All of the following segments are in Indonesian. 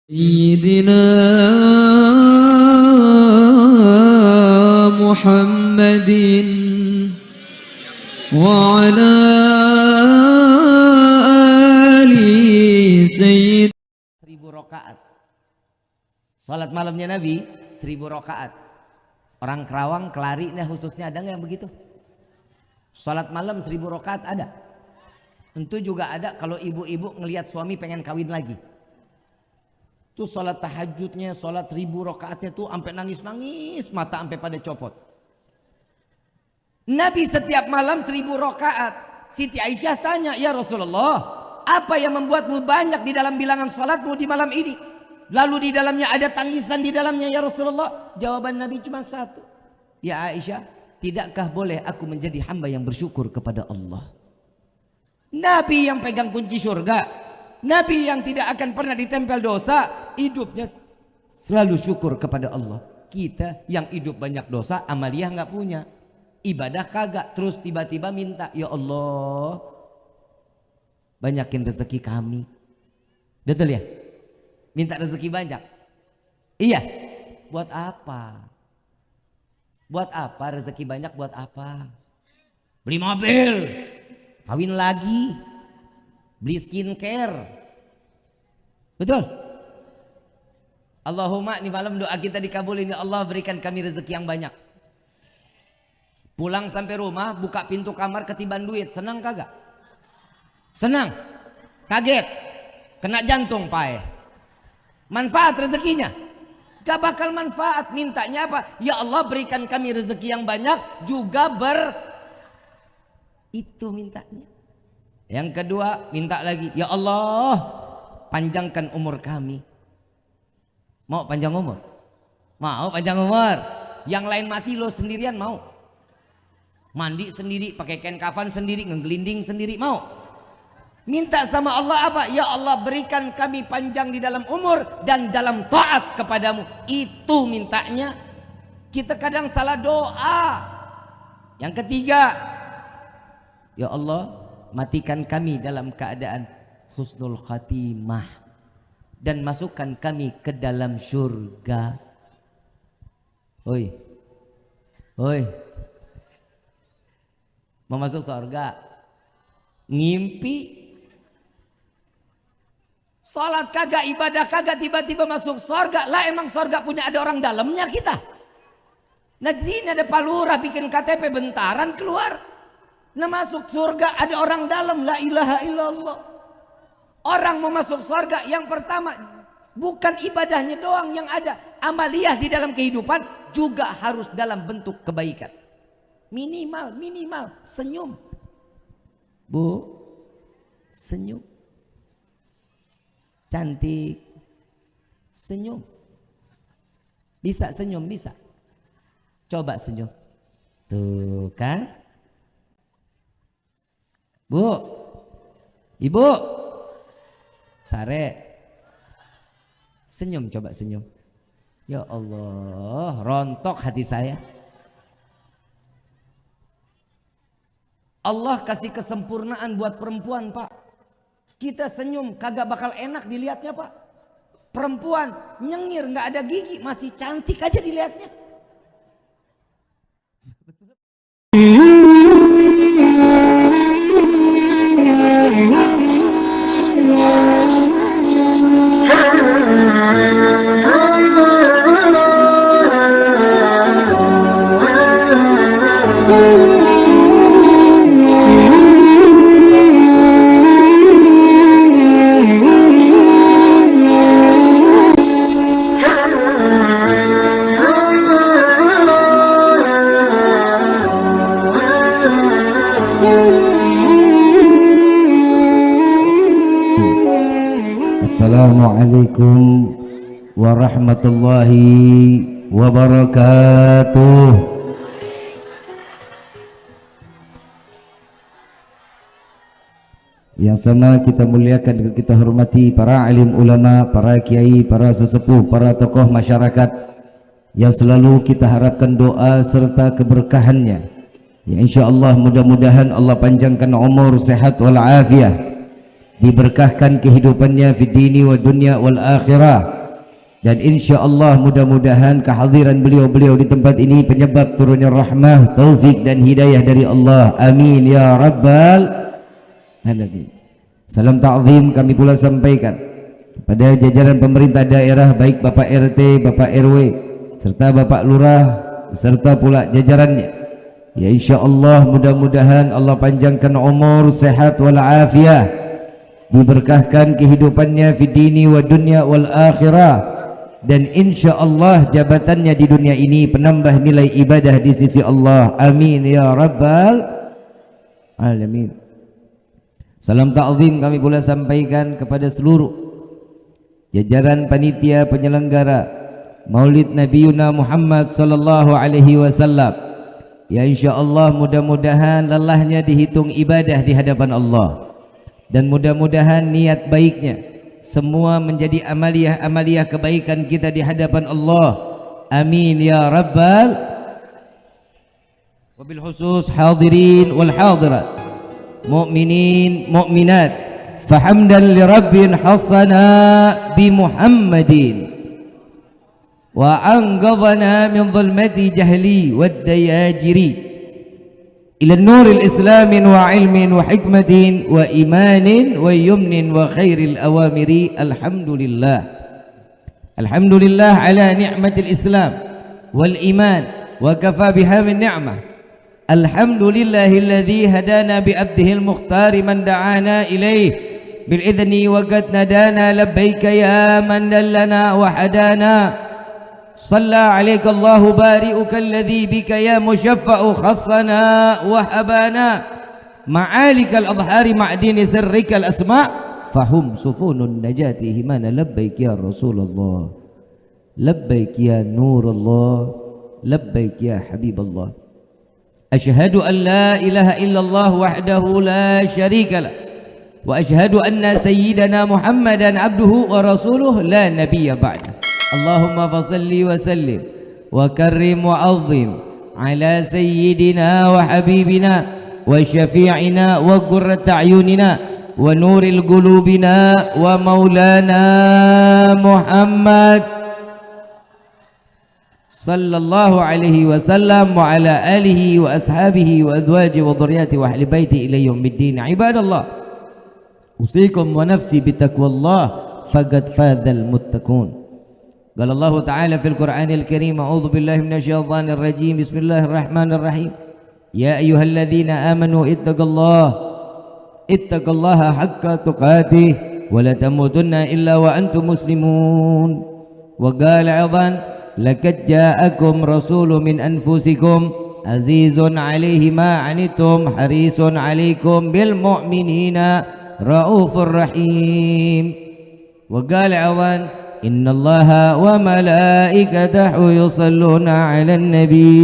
سيدنا محمد وعلى آل سيد 1000 rakaat. Salat malamnya Nabi 1000 rakaat. Orang Kerawang, Kelari nah khususnya ada nggak yang begitu? Salat malam 1000 rakaat ada. Tentu juga ada kalau ibu-ibu ngelihat suami pengen kawin lagi. Tuh salat tahajudnya, salat 1000 rakaatnya tuh sampai nangis-nangis, mata sampai pada copot. Nabi setiap malam 1000 rakaat. Siti Aisyah tanya, "Ya Rasulullah, apa yang membuatmu banyak di dalam bilangan salatmu di malam ini? Lalu di dalamnya ada tangisan di dalamnya ya Rasulullah?" Jawaban Nabi cuma satu. "Ya Aisyah, tidakkah boleh aku menjadi hamba yang bersyukur kepada Allah?" Nabi yang pegang kunci surga, Nabi yang tidak akan pernah ditempel dosa, hidupnya selalu syukur kepada Allah. Kita yang hidup banyak dosa, amaliyah nggak punya, ibadah kagak, terus tiba-tiba minta, "Ya Allah, banyakin rezeki kami." Betul ya? Minta rezeki banyak. Iya. Buat apa? Buat apa rezeki banyak? Buat apa? Beli mobil, kawin lagi, beli skincare. Betul? Allahumma, ini malam doa kita dikabulin, ya Allah berikan kami rezeki yang banyak. Pulang sampai rumah, buka pintu kamar ketiban duit, senang kagak? Senang? Kaget? Kena jantung pae. Manfaat rezekinya? Gak bakal manfaat. Mintanya apa? Ya Allah berikan kami rezeki yang banyak, juga itu mintanya. Yang kedua minta lagi, "Ya Allah panjangkan umur kami." Mau panjang umur? Mau panjang umur? Yang lain mati lo sendirian mau? Mandi sendiri, pakai kain kafan sendiri, ngegelinding sendiri mau? Minta sama Allah apa? "Ya Allah berikan kami panjang di dalam umur dan dalam taat kepadamu." Itu mintanya. Kita kadang salah doa. Yang ketiga, "Ya Allah matikan kami dalam keadaan husnul khatimah dan masukkan kami ke dalam surga." Oi, oi, mau masuk surga? Ngimpi? Salat kagak, ibadah kagak, tiba-tiba masuk surga. Lah emang surga punya ada orang dalamnya kita? Nah sini ada palura bikin KTP bentaran keluar. Nah masuk surga ada orang dalam, la ilaha illallah. Orang mau masuk surga yang pertama bukan ibadahnya doang yang ada, amaliyah di dalam kehidupan juga harus dalam bentuk kebaikan. Minimal senyum. Bu, senyum. Cantik, senyum. Bisa senyum, bisa. Coba senyum. Tuh kan? Bu, ibu, sare, senyum, coba senyum. Ya Allah, rontok hati saya. Allah kasih kesempurnaan buat perempuan, Pak. Kita senyum kagak bakal enak dilihatnya, Pak. Perempuan nyengir nggak ada gigi masih cantik aja dilihatnya. Assalamualaikum warahmatullahi wabarakatuh. Yang sama kita muliakan dan kita hormati para alim ulama, para kiai, para sesepuh, para tokoh masyarakat yang selalu kita harapkan doa serta keberkahannya. Ya insyaallah mudah-mudahan Allah panjangkan umur, sehat wal afiah, diberkahkan kehidupannya fi dini wa dunya wal akhirah, dan insya Allah mudah-mudahan kehadiran beliau-beliau di tempat ini penyebab turunnya rahmah, taufik dan hidayah dari Allah. Amin ya rabbal alamin. Salam ta'zim kami pula sampaikan pada jajaran pemerintah daerah, baik Bapak RT, Bapak RW serta Bapak Lurah serta pula jajarannya. Ya insya Allah mudah-mudahan Allah panjangkan umur, sehat wal afiyah, diberkahkan kehidupannya fi dini wa dunya wal akhirah, dan insya Allah jabatannya di dunia ini penambah nilai ibadah di sisi Allah. Amin ya rabbal alamin. Salam ta'zim kami pula sampaikan kepada seluruh jajaran panitia penyelenggara Maulid Nabiuna Muhammad sallallahu alaihi wasallam. Ya insya Allah mudah-mudahan lelahnya dihitung ibadah di hadapan Allah, dan mudah-mudahan niat baiknya semua menjadi amaliyah kebaikan kita di hadapan Allah. Amin ya rabbal. Wabil khusus hadirin wal hadirat, mu'minin mu'minat, fahamdan li rabbin hasana bi Muhammadin wa anqadhana min dhulmati jahli wad dayajiri ila nuril islamin wa ilmin wa hikmatin wa imanin wa yumnin wa khairil awamiri. Alhamdulillah, alhamdulillah ala ni'matil islam wal iman wa kafa biha min ni'mah. Alhamdulillahilladzi hadana bi abdihil mukhtari man da'ana ilaih bil idzni wa qad nadana labbaika ya man dallana wa hadana. صلى عليك الله بارئك الذي بك يا مشفع خصنا وحبانا معالك الأظهار معدن سرك الأسماء فهم سفون النجاة همانا. لبيك يا رسول الله، لبيك يا نور الله، لبيك يا حبيب الله. أشهد أن لا إله إلا الله وحده لا شريك له، وأشهد أن سيدنا محمدا عبده ورسوله لا نبي بعده. اللهم فصل وسلم وكرم وعظم على سيدنا وحبيبنا وشفيعنا وقرة أعيننا ونور قلوبنا ومولانا محمد صلى الله عليه وسلم وعلى آله وأصحابه وأزواجه وذرياته وأهل بيته إلى يوم الدين. عباد الله، أوصيكم ونفسي بتقوى الله فقد فاز المتقون. قال الله تعالى في القرآن الكريم: أعوذ بالله من الشيطان الرجيم، بسم الله الرحمن الرحيم، يا أيها الذين آمنوا اتقوا الله حق تقاته ولا تموتن إلا وأنتم مسلمون. وقال أيضا: لقد جاءكم رسول من أنفسكم عزيز عليه ما عنتم حريص عليكم بالمؤمنين رؤوف رحيم. وقال أيضا: إن الله وملائكته يصلون على النبي،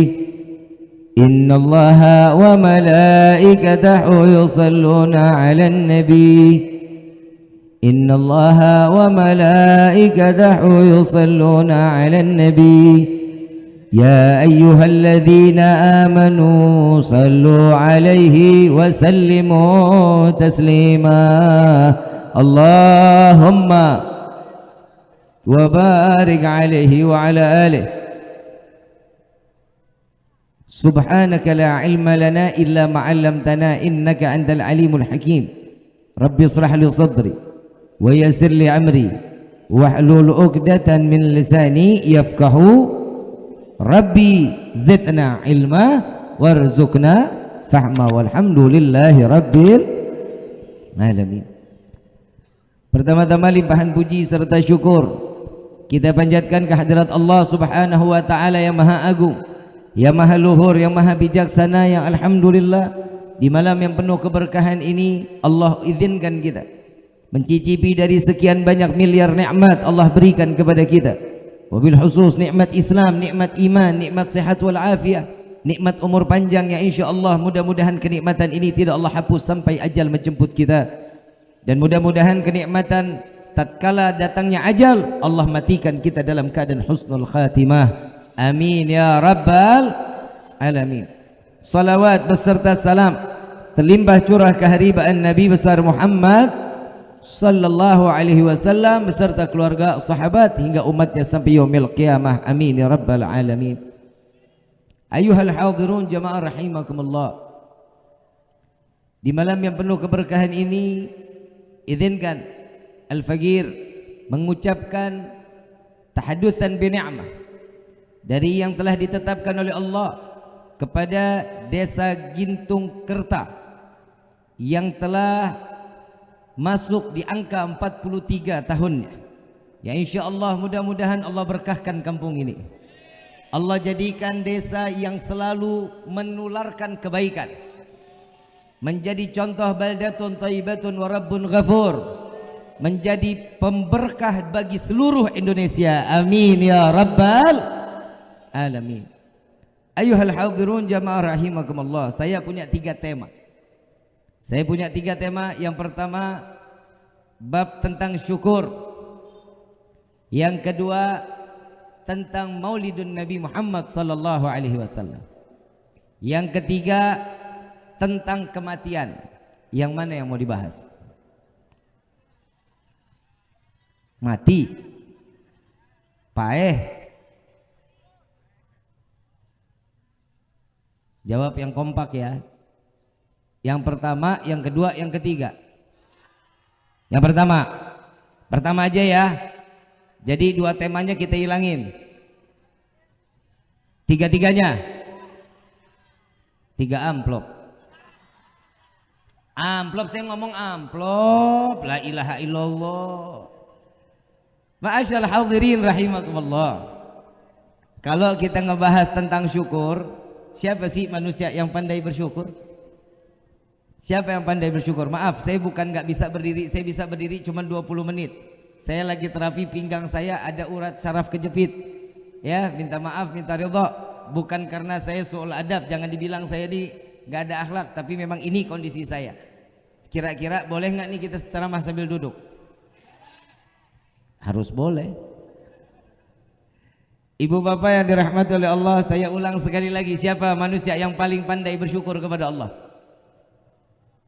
إن الله وملائكته يصلون على النبي، إن الله وملائكته يصلون على النبي، يا أيها الذين آمنوا صلوا عليه وسلموا تسليما. اللهم وبارك عليه وعلى آله. سبحانك لا علم لنا إلا ما علمتنا إنك أنت العليم الحكيم. ربي اشرح لي صدري ويسر لي أمري واحلل عقدة من لساني يفقهوا ربي زدنا علما وارزقنا فهما والحمد لله رب العالمين. Pertama-tama limpahan puji serta syukur kita panjatkan kehadirat Allah Subhanahu wa taala yang Maha Agung, yang Maha Luhur, yang Maha Bijaksana, yang alhamdulillah di malam yang penuh keberkahan ini Allah izinkan kita mencicipi dari sekian banyak miliar nikmat Allah berikan kepada kita. Wabil khusus nikmat Islam, nikmat iman, nikmat sehat wal afiyah, nikmat umur panjang yang insyaallah mudah-mudahan kenikmatan ini tidak Allah hapus sampai ajal menjemput kita. Dan mudah-mudahan kenikmatan tatkala datangnya ajal Allah matikan kita dalam keadaan husnul khatimah. Amin ya rabbal alamin. Salawat beserta salam terlimpah curah keharibaan Nabi besar Muhammad sallallahu alaihi wasallam beserta keluarga, sahabat hingga umatnya sampai yaumil qiyamah. Amin ya rabbal alamin. Ayuhal hadirun jamaah rahimakumullah. Di malam yang penuh keberkahan ini, izinkan Al-Faqir mengucapkan tahadutsan bi ni'mah dari yang telah ditetapkan oleh Allah kepada Desa Gintung Kerta yang telah masuk di angka 43 tahunnya. Ya insyaallah mudah-mudahan Allah berkahkan kampung ini. Allah jadikan desa yang selalu menularkan kebaikan, menjadi contoh baldatun thayyibatun wa rabbun ghafur, menjadi pemberkah bagi seluruh Indonesia. Amin ya rabbal alamin. Ayuhal hadirun jamaah rahimakumullah. Saya punya 3 tema. Yang pertama bab tentang syukur. Yang kedua tentang Maulidun Nabi Muhammad sallallahu alaihi wasallam. Yang ketiga tentang kematian. Yang mana yang mau dibahas? Mati. Paeh. Jawab yang kompak ya. Yang pertama, yang kedua, yang ketiga. Yang pertama aja ya. Jadi 2 temanya kita hilangin. 3-3-nya 3 amplop. Saya ngomong amplop. La ilaha illallah. Ma'asyal hadirin rahimakumullah. Kalau kita ngebahas tentang syukur, siapa sih manusia yang pandai bersyukur? Siapa yang pandai bersyukur? Maaf, saya bukan nggak bisa berdiri. Saya bisa berdiri cuma 20 menit. Saya lagi terapi pinggang saya ada urat syaraf kejepit. Ya, minta maaf, minta ridha. Bukan karena saya suul adab, jangan dibilang saya nggak ada akhlak, tapi memang ini kondisi saya. Kira-kira boleh nggak nih kita ceramah sambil duduk? Harus boleh. Ibu bapak yang dirahmati oleh Allah, saya ulang sekali lagi, siapa manusia yang paling pandai bersyukur kepada Allah?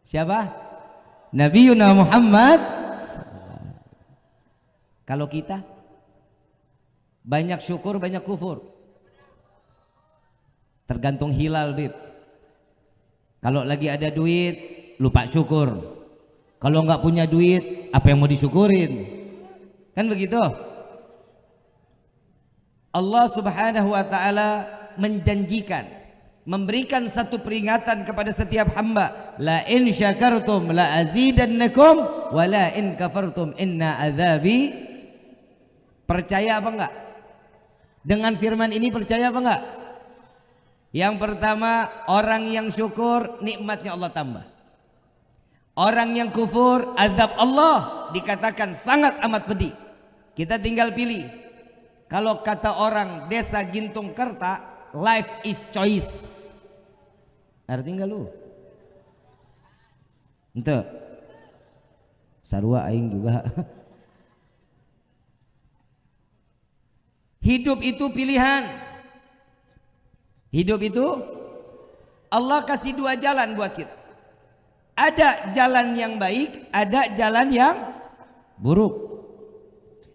Siapa? Nabiuna Muhammad. Kalau kita banyak syukur banyak kufur, tergantung hilal Bib. Kalau lagi ada duit lupa syukur, kalau nggak punya duit apa yang mau disyukurin, kan begitu. Allah subhanahu wa ta'ala menjanjikan, memberikan satu peringatan kepada setiap hamba, la in syakartum la azidannakum wa la in kafartum inna azabi. Percaya apa enggak? Dengan firman ini percaya apa enggak? Yang pertama, orang yang syukur nikmatnya Allah tambah. Orang yang kufur azab Allah dikatakan sangat amat pedih. Kita tinggal pilih. Kalau kata orang Desa Gintung Kerta, life is choice. Artinya lu ente sarua aing juga. Hidup itu pilihan. Hidup itu Allah kasih 2 jalan buat kita. Ada jalan yang baik, ada jalan yang buruk.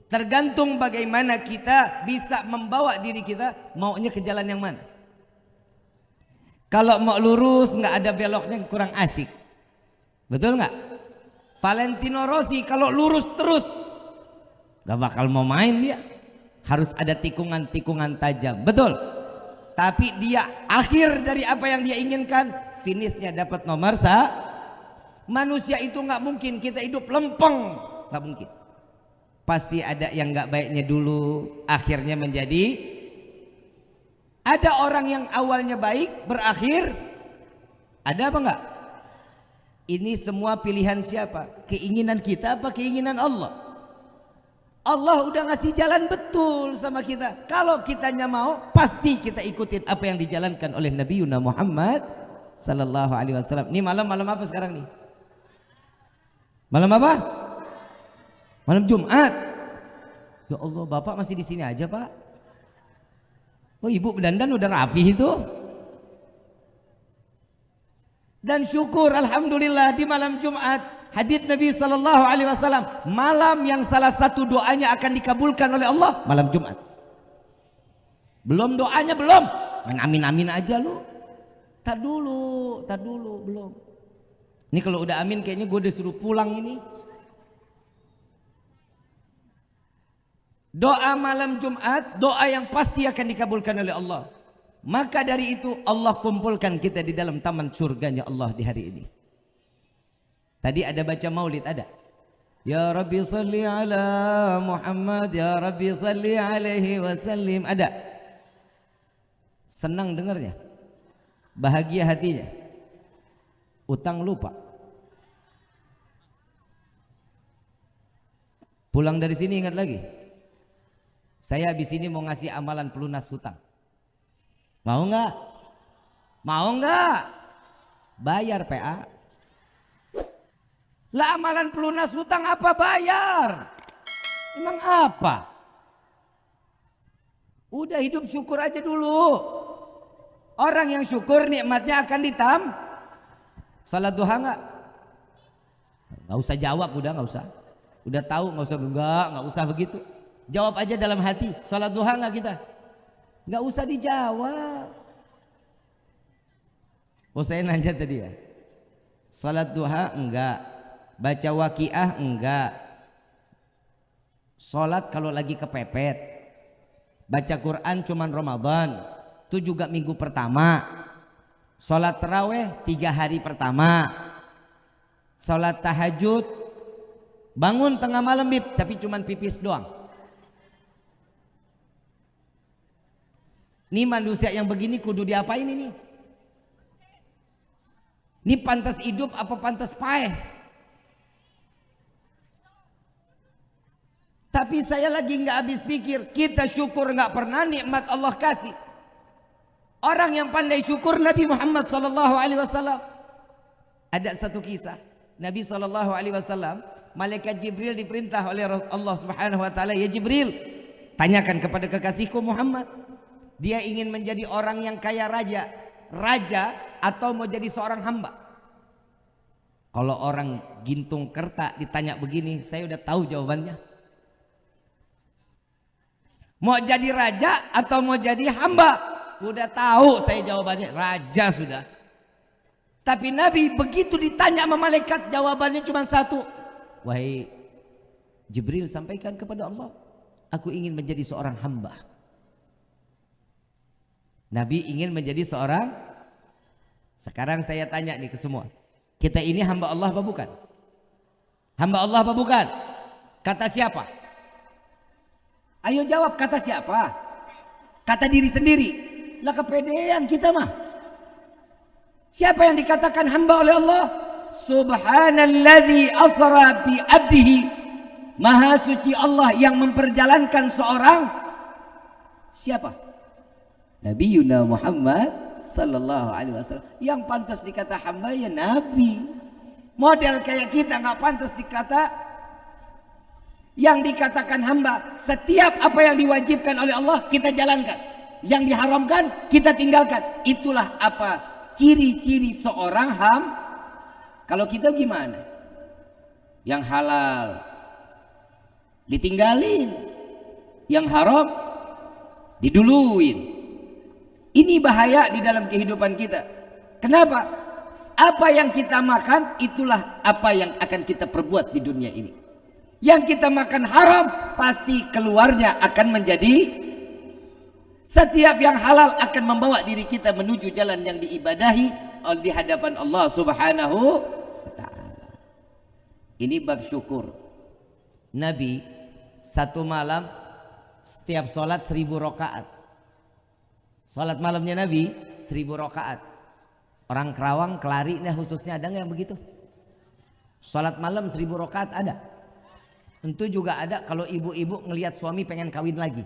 Tergantung bagaimana kita bisa membawa diri kita maunya ke jalan yang mana. Kalau mau lurus nggak ada beloknya kurang asik. Betul nggak? Valentino Rossi kalau lurus terus nggak bakal mau main dia. Harus ada tikungan-tikungan tajam. Betul. Tapi dia akhir dari apa yang dia inginkan, finishnya dapat nomor Manusia itu nggak mungkin kita hidup lempeng, nggak mungkin. Pasti ada yang nggak baiknya dulu, akhirnya menjadi. Ada orang yang awalnya baik, berakhir. Ada apa nggak? Ini semua pilihan siapa? Keinginan kita apa keinginan Allah? Allah udah ngasih jalan betul sama kita. Kalau kitanya mau, pasti kita ikutin apa yang dijalankan oleh Nabi Muhammad sallallahu alaihi wasallam. Ini malam apa sekarang nih? Malam apa? Malam Jumat. Ya Allah, Bapak masih di sini aja, Pak. Oh, Ibu dandan udah rapi itu. Dan syukur alhamdulillah di malam Jumat hadits Nabi sallallahu alaihi wasallam, malam yang salah satu doanya akan dikabulkan oleh Allah malam Jumat. Belum doanya belum. Main amin-amin aja lu. Tak dulu, belum. Ini kalau udah amin kayaknya gue disuruh pulang ini. Doa malam Jumat, doa yang pasti akan dikabulkan oleh Allah. Maka dari itu Allah kumpulkan kita di dalam taman surganya Allah di hari ini. Tadi ada baca maulid, ada. Ya Rabbi salli ala Muhammad, Ya Rabbi salli alaihi wasallim, ada. Senang dengarnya, bahagia hatinya. Utang lupa. Pulang dari sini ingat lagi, saya habis ini mau ngasih amalan pelunas hutang. Mau nggak? Mau nggak? Bayar PA. Lah amalan pelunas hutang apa bayar? Emang apa? Udah hidup syukur aja dulu. Orang yang syukur nikmatnya akan Salat duha nggak? Nggak usah jawab, udah nggak usah. Udah tahu nggak usah begitu. Jawab aja dalam hati. Salat duha nggak kita? Nggak usah dijawab. Oh saya nanya tadi ya. Salat duha enggak. Baca waqiah enggak. Salat kalau lagi kepepet. Baca Quran cuman Ramadan. Itu juga minggu pertama. Salat taraweh 3 hari pertama. Salat tahajud bangun tengah malam bib, tapi cuman pipis doang. Ini manusia yang begini kudu diapain ini? Ini pantas hidup apa pantas paeh? Tapi saya lagi nggak habis pikir, kita syukur nggak pernah nikmat Allah kasih. Orang yang pandai syukur Nabi Muhammad sallallahu alaihi wasallam. Ada satu kisah, Nabi sallallahu alaihi wasallam, malaikat Jibril diperintah oleh Allah Subhanahu wa taala, "Ya Jibril, tanyakan kepada kekasihku Muhammad, dia ingin menjadi orang yang kaya raja atau mau jadi seorang hamba?" Kalau orang gintung kerta ditanya begini, saya udah tahu jawabannya. Mau jadi raja atau mau jadi hamba? Udah tahu saya jawabannya, raja sudah. Tapi Nabi begitu ditanya sama malaikat, jawabannya cuma satu. Wahai Jibril, sampaikan kepada Allah, aku ingin menjadi seorang hamba. Nabi ingin menjadi seorang. Sekarang saya tanya nih ke semua, kita ini hamba Allah apa bukan? Hamba Allah apa bukan? Kata siapa? Ayo jawab, kata siapa? Kata diri sendiri. Lah kepedean kita mah. Siapa yang dikatakan hamba oleh Allah? Subhanalladzi asra bi abdihi. Maha suci Allah yang memperjalankan seorang. Siapa? Nabi Yuna Muhammad sallallahu alaihi wasallam. Yang pantas dikata hamba ya Nabi. Model kayak kita nggak pantas dikata. Yang dikatakan hamba, setiap apa yang diwajibkan oleh Allah kita jalankan, yang diharamkan kita tinggalkan. Itulah apa ciri-ciri seorang Kalau kita gimana? Yang halal ditinggalin, yang haram diduluin. Ini bahaya di dalam kehidupan kita. Kenapa? Apa yang kita makan itulah apa yang akan kita perbuat di dunia ini. Yang kita makan haram pasti keluarnya akan menjadi. Setiap yang halal akan membawa diri kita menuju jalan yang diibadahi di hadapan Allah Subhanahu wa ta'ala. Ini bab syukur. Nabi satu malam setiap sholat 1000 rakaat. Sholat malamnya Nabi 1000 rakaat. Orang Kerawang, Kelari, nah khususnya ada nggak yang begitu? Sholat malam 1000 rakaat ada. Tentu juga ada kalau ibu-ibu ngelihat suami pengen kawin lagi.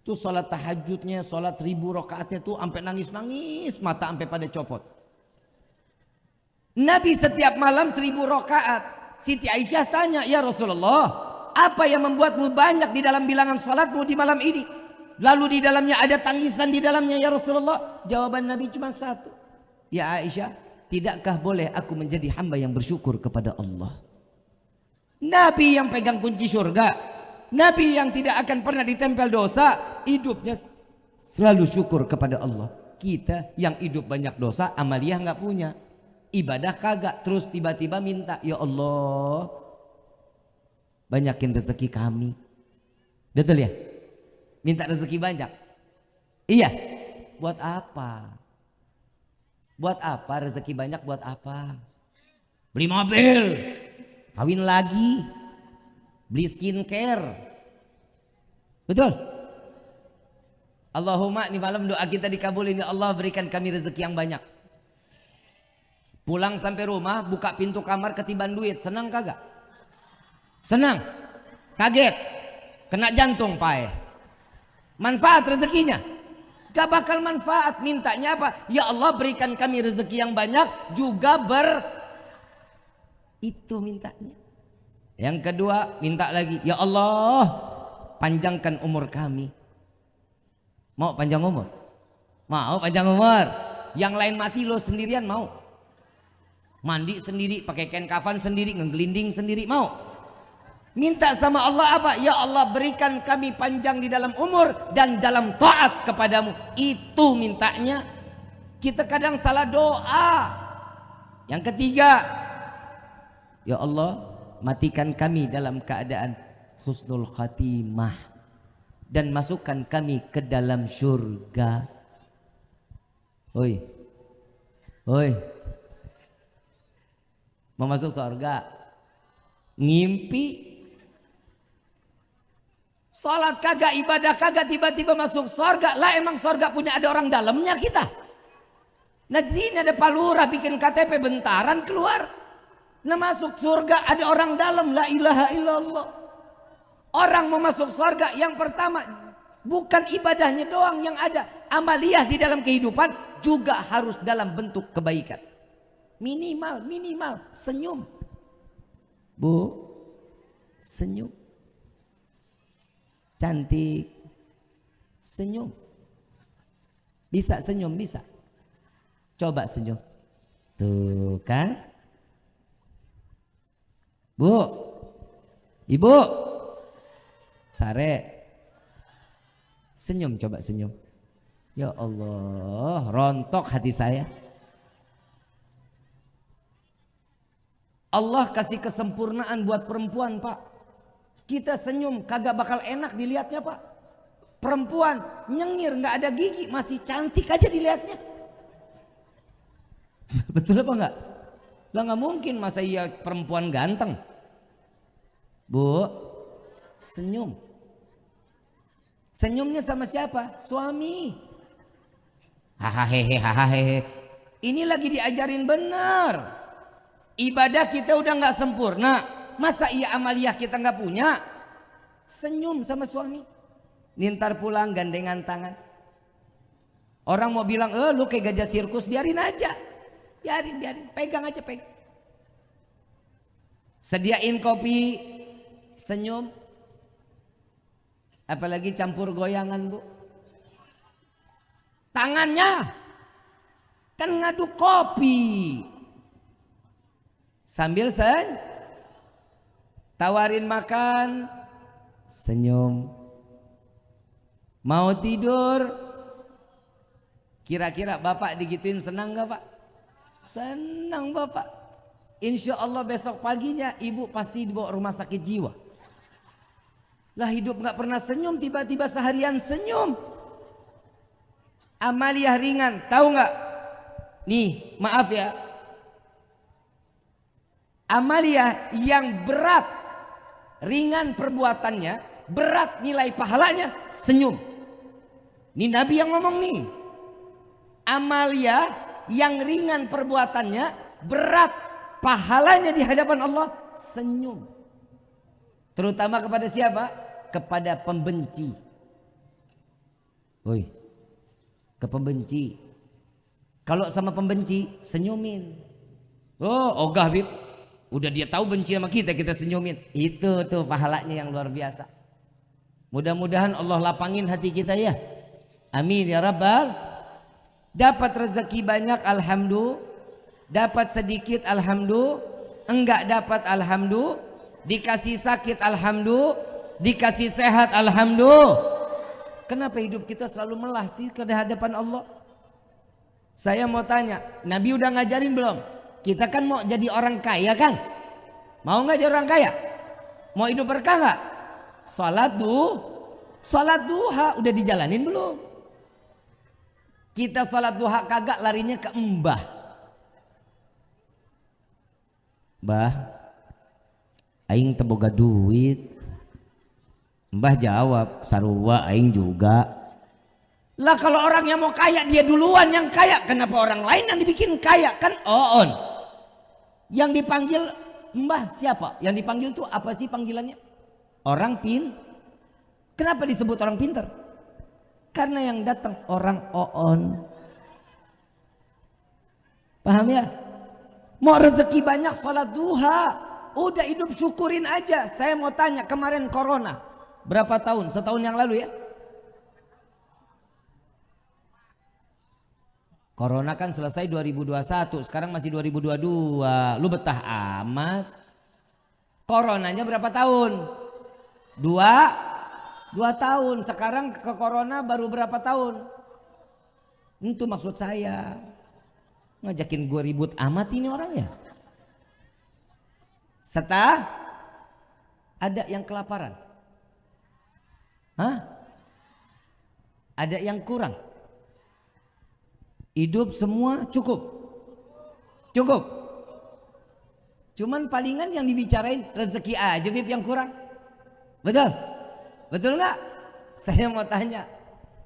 Tuh sholat tahajudnya, sholat 1000 rakaatnya tuh sampai nangis-nangis, mata sampai pada copot. Nabi setiap malam 1000 rakaat. Siti Aisyah tanya, "Ya Rasulullah, apa yang membuatmu banyak di dalam bilangan sholatmu di malam ini? Lalu di dalamnya ada tangisan di dalamnya ya Rasulullah?" Jawaban Nabi cuma satu. "Ya Aisyah, tidakkah boleh aku menjadi hamba yang bersyukur kepada Allah? Nabi yang pegang kunci surga, Nabi yang tidak akan pernah ditempel dosa, hidupnya selalu syukur kepada Allah. Kita yang hidup banyak dosa, amaliyah nggak punya, ibadah kagak, terus tiba-tiba minta, ya Allah banyakin rezeki kami. Betul ya? Minta rezeki banyak. Iya. Buat apa? Buat apa rezeki banyak? Buat apa? Beli mobil, kawin lagi, beli skincare. Betul? Allahumma, di malam doa kita dikabulin, ya Allah berikan kami rezeki yang banyak. Pulang sampai rumah, buka pintu kamar ketiban duit, senang kagak? Senang? Kaget? Kena jantung pae. Manfaat rezekinya? Gak bakal manfaat. Mintanya apa? Ya Allah berikan kami rezeki yang banyak juga itu mintanya. Yang kedua minta lagi, ya Allah panjangkan umur kami. Mau panjang umur? Mau panjang umur. Yang lain mati, lo sendirian mau? Mandi sendiri, pakai kain kafan sendiri, ngegelinding sendiri, mau? Minta sama Allah apa? Ya Allah berikan kami panjang di dalam umur dan dalam taat kepadamu. Itu mintanya. Kita kadang salah doa. Yang ketiga, ya Allah matikan kami dalam keadaan husnul khatimah dan masukkan kami ke dalam surga. Oi, oi, mau masuk surga? Ngimpi? Salat kagak, ibadah kagak, tiba-tiba masuk surga. Lah emang surga punya ada orang dalamnya kita? Nah sini ada Pak Lurah bikin KTP bentaran keluar. Nah masuk surga ada orang dalam, la ilaha illallah. Orang mau masuk surga yang pertama bukan ibadahnya doang yang ada, amaliyah di dalam kehidupan juga harus dalam bentuk kebaikan. Minimal senyum. Bu, senyum. Cantik, senyum. Bisa senyum, bisa. Coba senyum. Tuh kan? Bu, ibu, Sare, senyum, coba senyum. Ya Allah, rontok hati saya. Allah kasih kesempurnaan buat perempuan, Pak. Kita senyum kagak bakal enak dilihatnya, Pak. Perempuan nyengir nggak ada gigi masih cantik aja dilihatnya. Betul apa enggak? Lah nggak mungkin masa iya perempuan ganteng. Bu, senyum. Senyumnya sama siapa? Suami. Hahaha. Ini lagi diajarin benar. Ibadah kita udah nggak sempurna. Masa iya amaliyah kita nggak punya? Senyum sama suami. Nintar pulang gandengan tangan. Orang mau bilang, lu kayak gajah sirkus, biarin aja. Biarin. Pegang aja, pegang. Sediain kopi, senyum. Apalagi campur goyangan, Bu. Tangannya kan ngaduk kopi. Sambil tawarin makan, senyum. Mau tidur, kira-kira bapak digituin senang gak, Pak? Senang bapak. Insya Allah besok paginya ibu pasti dibawa rumah sakit jiwa. Lah hidup gak pernah senyum, tiba-tiba seharian senyum. Amaliyah ringan, tahu gak? Nih maaf ya, amaliyah yang berat ringan perbuatannya, berat nilai pahalanya, senyum. Ini Nabi yang ngomong nih. Amaliyah yang ringan perbuatannya, berat pahalanya di hadapan Allah, senyum. Terutama kepada siapa? Kepada pembenci. Woi, ke pembenci. Kalau sama pembenci, senyumin. Oh, ogah Bib. Udah dia tahu benci sama kita senyumin. Itu tuh pahalanya yang luar biasa. Mudah-mudahan Allah lapangin hati kita ya. Amin ya Rabbal. Dapat rezeki banyak, alhamdulillah. Dapat sedikit alhamdulillah, enggak dapat alhamdulillah, dikasih sakit alhamdulillah, dikasih sehat alhamdulillah. Kenapa hidup kita selalu melah sih ke hadapan Allah? Saya mau tanya, Nabi udah ngajarin belum? Kita kan mau jadi orang kaya kan? Mau nggak jadi orang kaya? Mau hidup berkah nggak? Salat duha udah dijalanin belum? Kita salat duha kagak, larinya ke mbah. Mbah, aing teu boga duit. Mbah jawab, sarua aing juga. Lah kalau orang yang mau kaya dia duluan yang kaya, kenapa orang lain yang dibikin kaya? Kan oon. Yang dipanggil mbah siapa? Yang dipanggil tuh apa sih panggilannya? Orang Kenapa disebut orang pintar? Karena yang datang orang oon. Paham ya? Mau rezeki banyak sholat duha, udah hidup syukurin aja. Saya mau tanya, kemarin corona berapa tahun? Setahun yang lalu ya. Corona kan selesai 2021, sekarang masih 2022. Lu betah amat. Coronanya berapa tahun? Dua tahun. Sekarang ke corona baru berapa tahun? Itu maksud saya. Ngajakin gue ribut amat ini orang ya. Setelah ada yang kelaparan. Hah? Ada yang kurang. Hidup semua cukup. Cukup. Cuman palingan yang dibicarain rezeki aja Bib yang kurang. Betul? Betul nggak? Saya mau tanya.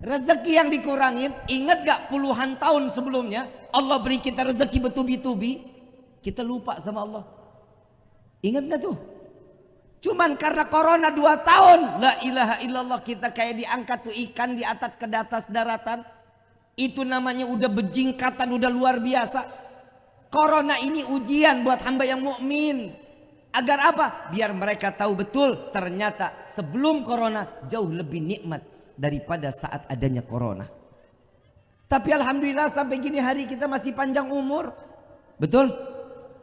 Rezeki yang dikurangin, ingat gak puluhan tahun sebelumnya Allah beri kita rezeki bertubi-tubi, kita lupa sama Allah. Ingat gak tuh? Cuman karena corona 2 tahun, la ilaha illallah, kita kayak diangkat tuh ikan di atas ke atas daratan. Itu namanya udah bejingkatan, udah luar biasa. Corona ini ujian buat hamba yang mukmin. Agar apa? Biar mereka tahu betul ternyata sebelum corona jauh lebih nikmat daripada saat adanya corona. Tapi alhamdulillah sampai gini hari kita masih panjang umur. Betul?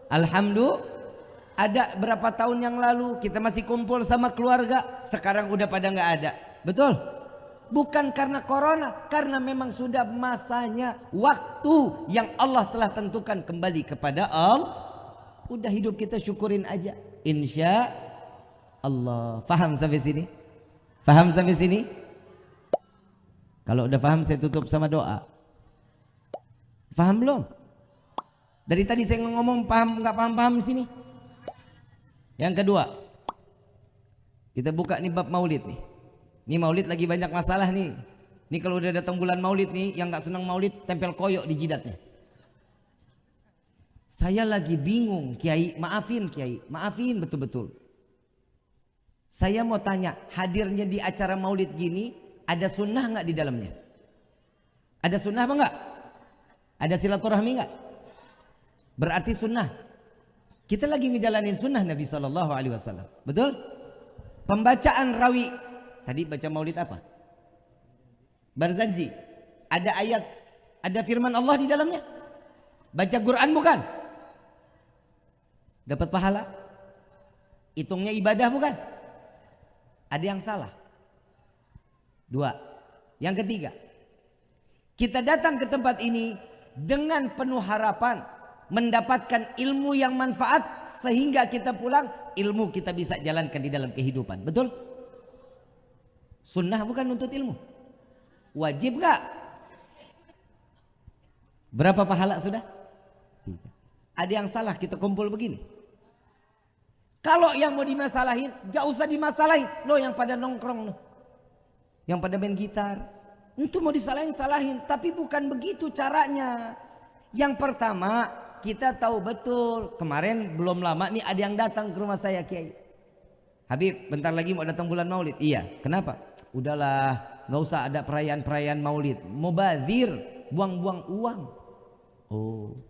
Alhamdulillah. Ada berapa tahun yang lalu kita masih kumpul sama keluarga, sekarang udah pada nggak ada. Betul? Bukan karena corona, karena memang sudah masanya waktu yang Allah telah tentukan kembali kepada Allah. Udah hidup kita syukurin aja. Insya Allah. Faham sampai sini? Faham sampai sini? Kalau udah paham saya tutup sama doa. Faham belum? Dari tadi saya ngomong paham nggak paham di sini. Yang kedua, kita buka nih bab maulid nih. Ini maulid lagi banyak masalah nih. Ini kalau udah datang bulan maulid nih, yang nggak senang maulid tempel koyok di jidatnya. Saya lagi bingung, Kiai, maafin Kiai, maafin betul-betul. Saya mau tanya, hadirnya di acara maulid gini, ada sunnah nggak di dalamnya? Ada sunnah apa nggak? Ada silaturahmi nggak? Berarti sunnah. Kita lagi ngejalanin sunnah Nabi SAW, betul? Pembacaan rawi, tadi baca maulid apa? Barzanji. Ada ayat, ada firman Allah di dalamnya. Baca Quran bukan? Dapat pahala? Hitungnya ibadah bukan? Ada yang salah. 2. Yang ketiga, kita datang ke tempat ini dengan penuh harapan mendapatkan ilmu yang manfaat, sehingga kita pulang ilmu kita bisa jalankan di dalam kehidupan. Betul? Sunnah bukan nuntut ilmu. Wajib gak? Berapa pahala sudah? 3. Ada yang salah kita kumpul begini. Kalau yang mau dimasalahin, gak usah dimasalahin. Lo yang pada nongkrong lo, yang pada main gitar, itu mau disalahin salahin. Tapi bukan begitu caranya. Yang pertama, kita tahu betul. Kemarin belum lama nih ada yang datang ke rumah saya, Kiai. Habib, bentar lagi mau datang bulan maulid. Iya, kenapa? Udahlah, gak usah ada perayaan-perayaan maulid. Mubazir, buang-buang uang. Oh,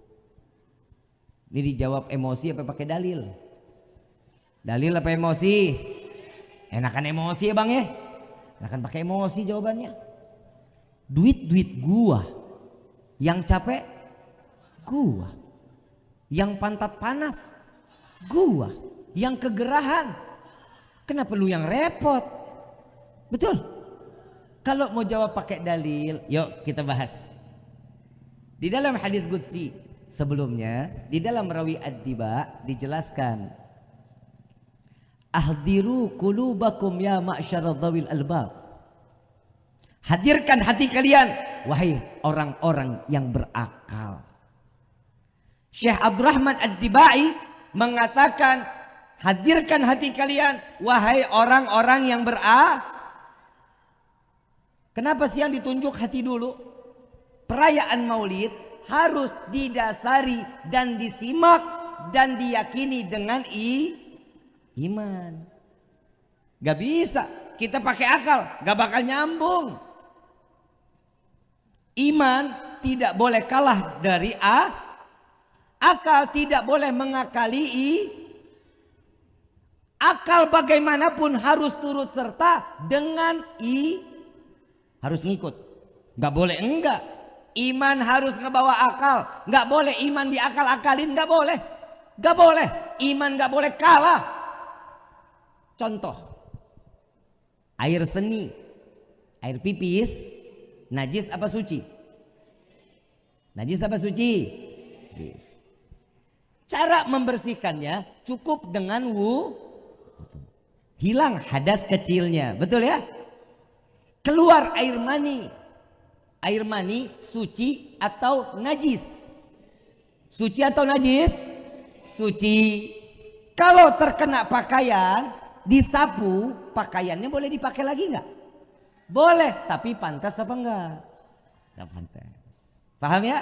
ini dijawab emosi apa pakai dalil? Dalil apa emosi? Enakan emosi ya bang ya? Enakan pakai emosi jawabannya. Duit gua, yang capek gua. Yang pantat panas gua. Yang kegerahan, kenapa lu yang repot? Betul? Kalau mau jawab pakai dalil, yuk kita bahas. Di dalam hadis qudsi sebelumnya, di dalam Rawi Ad-Diba dijelaskan, ahdiru qulubakum ya ma'syarad dzawil albab. Hadirkan hati kalian, wahai orang-orang yang berakal. Syekh Abdurrahman Ad-Dibai mengatakan, hadirkan hati kalian, wahai orang-orang yang berakal. Kenapa sih yang ditunjuk hati dulu? Perayaan Maulid harus didasari dan disimak dan diyakini dengan iman. Gak bisa kita pakai akal, gak bakal nyambung. Iman tidak boleh kalah dari akal, tidak boleh mengakali akal bagaimanapun harus turut serta dengan harus ngikut. Gak boleh enggak. Iman harus ngebawa akal. Gak boleh iman diakal-akalin, gak boleh. Gak boleh. Iman gak boleh kalah. Contoh, air seni, air pipis, najis apa suci? Najis apa suci? Najis. Cara membersihkannya cukup dengan hilang hadas kecilnya, betul ya? Keluar air mani. Air mani suci atau najis? Suci atau najis? Suci. Kalau terkena pakaian, disapu, pakaiannya boleh dipakai lagi enggak? Boleh, tapi pantas apa enggak? Enggak pantas. Paham ya?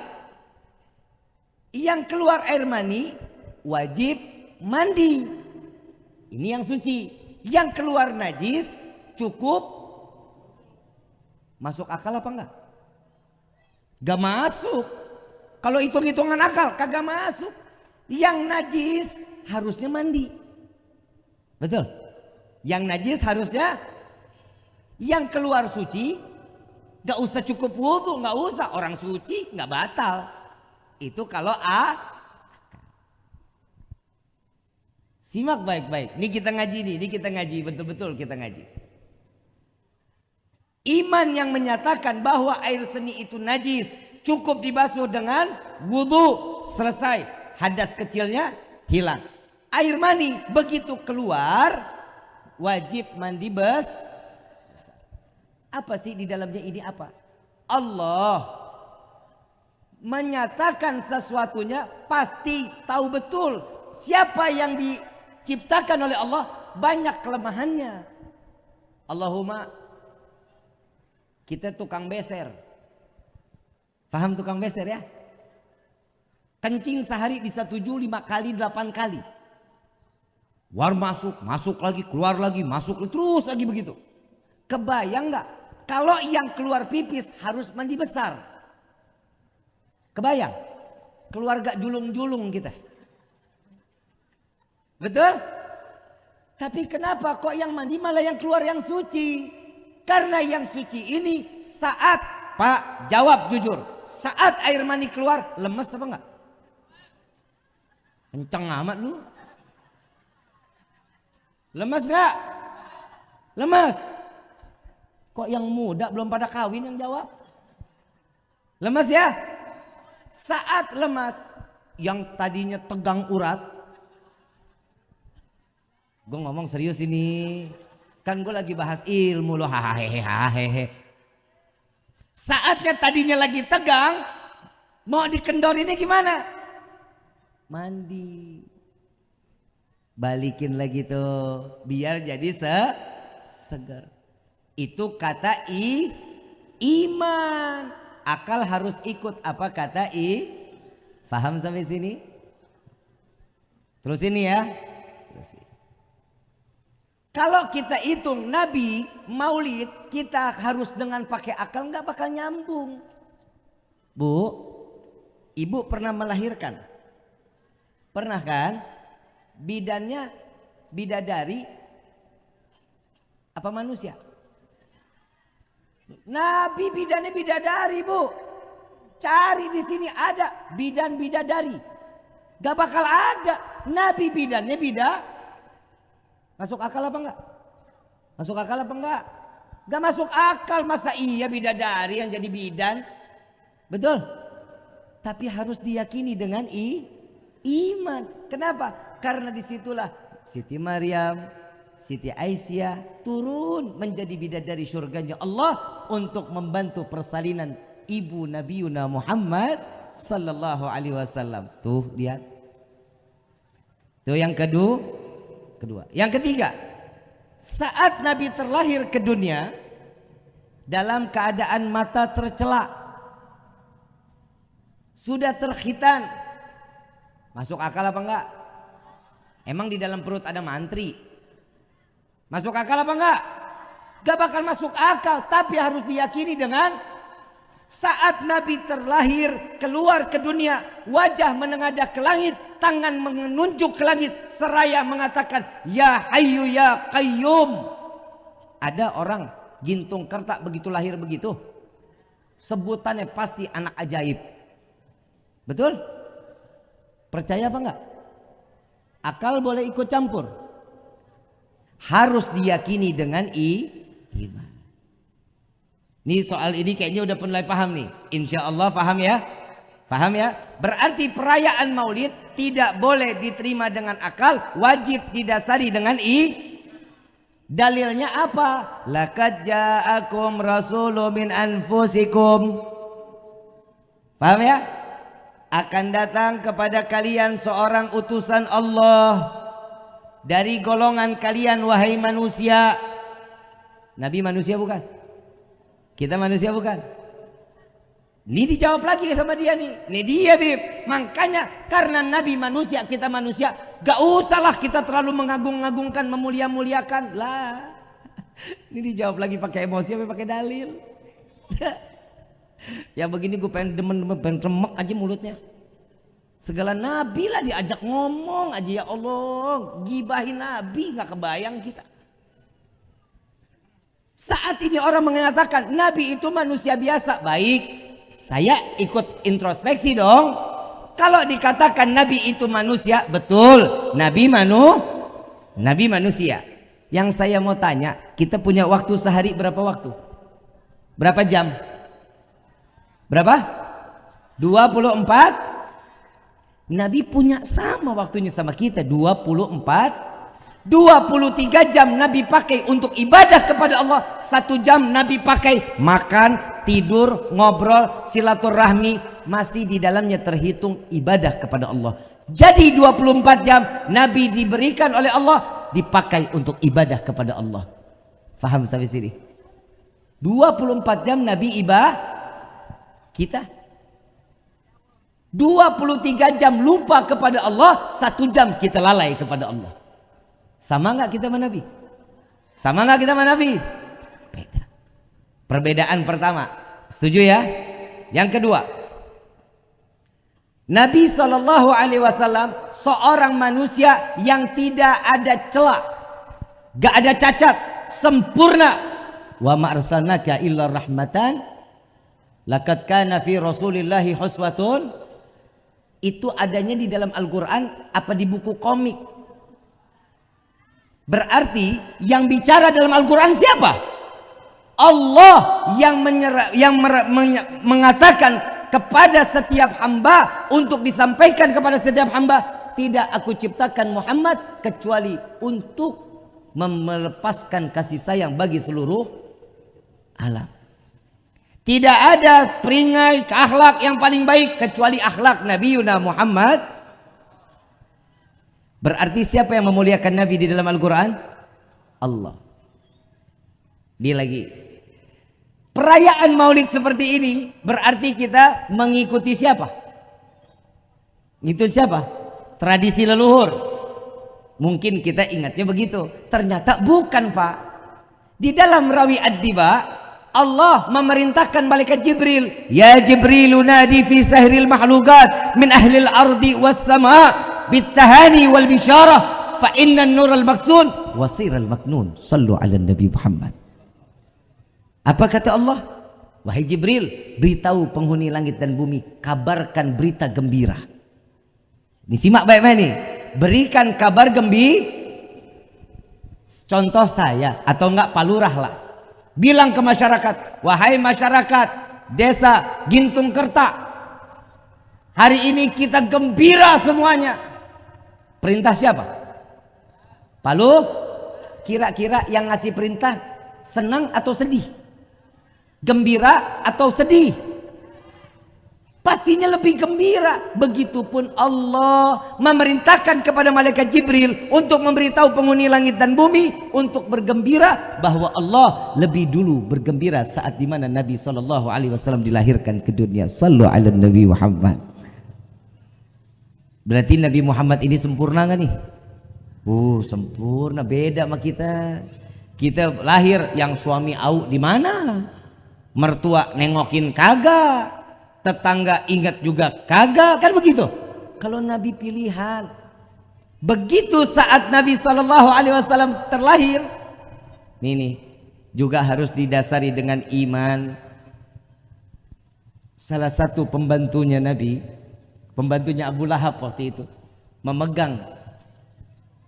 Yang keluar air mani wajib mandi. Ini yang suci. Yang keluar najis cukup. Masuk akal apa enggak? Gak masuk. Kalau hitung-hitungan akal kagak masuk. Yang najis harusnya mandi. Betul? Yang najis harusnya, yang keluar suci gak usah cukup wudu, gak usah. Orang suci gak batal. Itu kalau simak baik-baik. Ini kita ngaji nih, ini kita ngaji, betul-betul kita ngaji. Iman yang menyatakan bahwa air seni itu najis, cukup dibasuh dengan wudu, selesai. Hadas kecilnya hilang. Air mani begitu keluar wajib mandi Apa sih di dalamnya ini apa? Allah menyatakan sesuatunya pasti tahu betul. Siapa yang diciptakan oleh Allah banyak kelemahannya. Allahumma, kita tukang beser. Paham tukang beser ya? Kencing sehari bisa 7, 5 kali, 8 kali. War masuk lagi, keluar lagi, masuk terus lagi begitu. Kebayang nggak? Kalau yang keluar pipis harus mandi besar. Kebayang? Keluarga julung-julung kita. Betul? Tapi kenapa kok yang mandi malah yang keluar yang suci? Karena yang suci ini saat, Pak jawab jujur, saat air mani keluar lemes apa enggak? Kenceng amat lu. Lemes enggak? Lemes. Kok yang muda belum pada kawin yang jawab? Lemes ya? Saat lemas, yang tadinya tegang urat. Gue ngomong serius ini. Kan gue lagi bahas ilmu loh, hahehe. Saatnya tadinya lagi tegang, mau dikendor ini gimana? Mandi. Balikin lagi tuh, biar jadi segar. Itu kata iman. Akal harus ikut apa kata Paham sampai sini? Terus ini ya. Terus. Kalau kita hitung Nabi Maulid, kita harus dengan pakai akal, nggak bakal nyambung. Bu, ibu pernah melahirkan? Pernah kan? Bidannya bidadari apa manusia? Nabi bidannya bidadari, Bu. Cari di sini ada bidan bidadari. Gak bakal ada. Nabi bidannya bidah. Masuk akal apa enggak? Masuk akal apa enggak? Gak masuk akal. Masa iya bidadari yang jadi bidan? Betul. Tapi harus diyakini dengan iman. Kenapa? Karena disitulah Siti Maryam, Siti Aisyah turun menjadi bidadari surganya Allah untuk membantu persalinan ibu Nabi Muhammad sallallahu alaihi wasallam. Tuh lihat. Tuh yang kedua. Yang ketiga, saat Nabi terlahir ke dunia dalam keadaan mata tercelak, sudah terkhitan. Masuk akal apa enggak? Emang di dalam perut ada mantri? Masuk akal apa enggak? Gak bakal masuk akal, tapi harus diyakini dengan saat Nabi terlahir keluar ke dunia, wajah menengadah ke langit, tangan menunjuk ke langit, seraya mengatakan ya hayyu ya qayyum. Ada orang gintung kerta begitu lahir begitu, sebutannya pasti anak ajaib. Betul? Percaya apa enggak? Akal boleh ikut campur, harus diyakini dengan iman. Nih soal ini kayaknya udah mulai paham nih. Insya Allah paham ya? Paham ya? Berarti perayaan maulid tidak boleh diterima dengan akal, wajib didasari dengan dalilnya apa? Laqad ja'akum rasulun min anfusikum. Paham ya? Akan datang kepada kalian seorang utusan Allah dari golongan kalian wahai manusia. Nabi manusia bukan? Kita manusia bukan? Ini dijawab lagi sama dia nih. Ini dia Bib. Makanya karena Nabi manusia, kita manusia, gak usahlah kita terlalu mengagung-agungkan, memulia-muliakan lah. Ini dijawab lagi pakai emosi apa pakai dalil? Ya begini gue pengen demen-demen, pengen remek aja mulutnya. Segala Nabi lah diajak ngomong aja, ya Allah, gibahin Nabi gak kebayang kita. Saat ini orang mengatakan Nabi itu manusia biasa. Baik, saya ikut introspeksi dong. Kalau dikatakan Nabi itu manusia, betul, Nabi manusia. Yang saya mau tanya, kita punya waktu sehari berapa waktu? Berapa jam? Berapa? 24. Nabi punya sama waktunya sama kita, 23 jam Nabi pakai untuk ibadah kepada Allah. 1 jam Nabi pakai makan, tidur, ngobrol, silaturahmi. Masih di dalamnya terhitung ibadah kepada Allah. Jadi 24 jam Nabi diberikan oleh Allah dipakai untuk ibadah kepada Allah. Faham sampai sini? 24 jam Nabi ibadah. Kita 23 jam lupa kepada Allah, 1 jam kita lalai kepada Allah. Sama nggak kita sama Nabi? Sama nggak kita sama Nabi? Beda. Perbedaan pertama, setuju ya? Yang kedua, Nabi SAW seorang manusia yang tidak ada celah, gak ada cacat, sempurna. Wa ma arsalnaka illa rahmatan, laqad kana fi Rasulillahi huswatun. Itu adanya di dalam Al-Quran apa di buku komik? Berarti yang bicara dalam Al-Quran siapa? Allah yang mengatakan kepada setiap hamba untuk disampaikan kepada setiap hamba, tidak aku ciptakan Muhammad kecuali untuk melepaskan kasih sayang bagi seluruh alam. Tidak ada peringai akhlak yang paling baik kecuali akhlak Nabi Muhammad. Berarti siapa yang memuliakan Nabi di dalam Al-Quran? Allah. Dia lagi. Perayaan maulid seperti ini berarti kita mengikuti siapa? Ngikut siapa? Tradisi leluhur. Mungkin kita ingatnya begitu. Ternyata bukan Pak. Di dalam Rawi Ad-Diba, Allah memerintahkan malaikat Jibril, ya Jibril nadi fi sahril mahlukat min ahlil ardi was sama' bitahani wal bisyarah fa inna nur al maksun wasir al maknun sallu ala nabi Muhammad. Apa kata Allah? Wahai Jibril, beritahu penghuni langit dan bumi, kabarkan berita gembira. Ini simak baik-baik nih. Berikan kabar gembira. Contoh saya atau enggak Pak Lurah lah. Bilang ke masyarakat, wahai masyarakat desa Gintung Kerta, hari ini kita gembira semuanya. Perintah siapa? Pak Lu? Kira-kira yang ngasih perintah senang atau sedih? Gembira atau sedih? Pastinya lebih gembira. Begitupun Allah memerintahkan kepada malaikat Jibril untuk memberitahu penghuni langit dan bumi untuk bergembira bahwa Allah lebih dulu bergembira saat dimana Nabi SAW dilahirkan ke dunia. Sallu ala Nabi Muhammad. Berarti Nabi Muhammad ini sempurna nggak nih? Sempurna, beda sama kita. Kita lahir yang suami au di mana? Mertua nengokin kagak. Tetangga ingat juga kagak, kan begitu. Kalau Nabi pilihan. Begitu saat Nabi SAW terlahir, nih juga harus didasari dengan iman. Salah satu pembantunya Nabi, pembantunya Abu Lahab waktu itu, memegang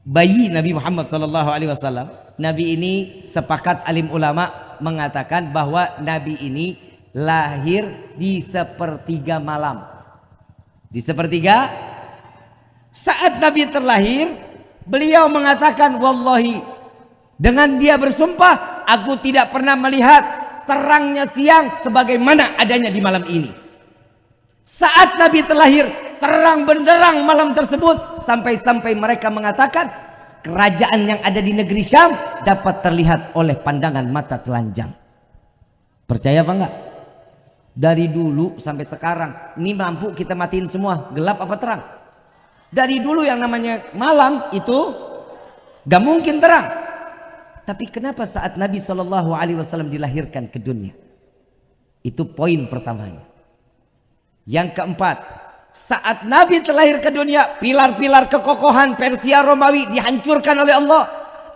bayi Nabi Muhammad SAW. Nabi ini sepakat alim ulama mengatakan bahwa Nabi ini lahir di sepertiga malam. Di sepertiga saat Nabi terlahir, beliau mengatakan, wallahi, dengan dia bersumpah, aku tidak pernah melihat terangnya siang sebagaimana adanya di malam ini. Saat Nabi terlahir, terang benderang malam tersebut, sampai-sampai mereka mengatakan kerajaan yang ada di negeri Syam dapat terlihat oleh pandangan mata telanjang. Percaya apa enggak? Dari dulu sampai sekarang, ini lampu kita matiin semua, gelap apa terang? Dari dulu yang namanya malam itu gak mungkin terang. Tapi kenapa saat Nabi SAW dilahirkan ke dunia? Itu poin pertamanya. Yang keempat, saat Nabi terlahir ke dunia, pilar-pilar kekokohan Persia Romawi dihancurkan oleh Allah.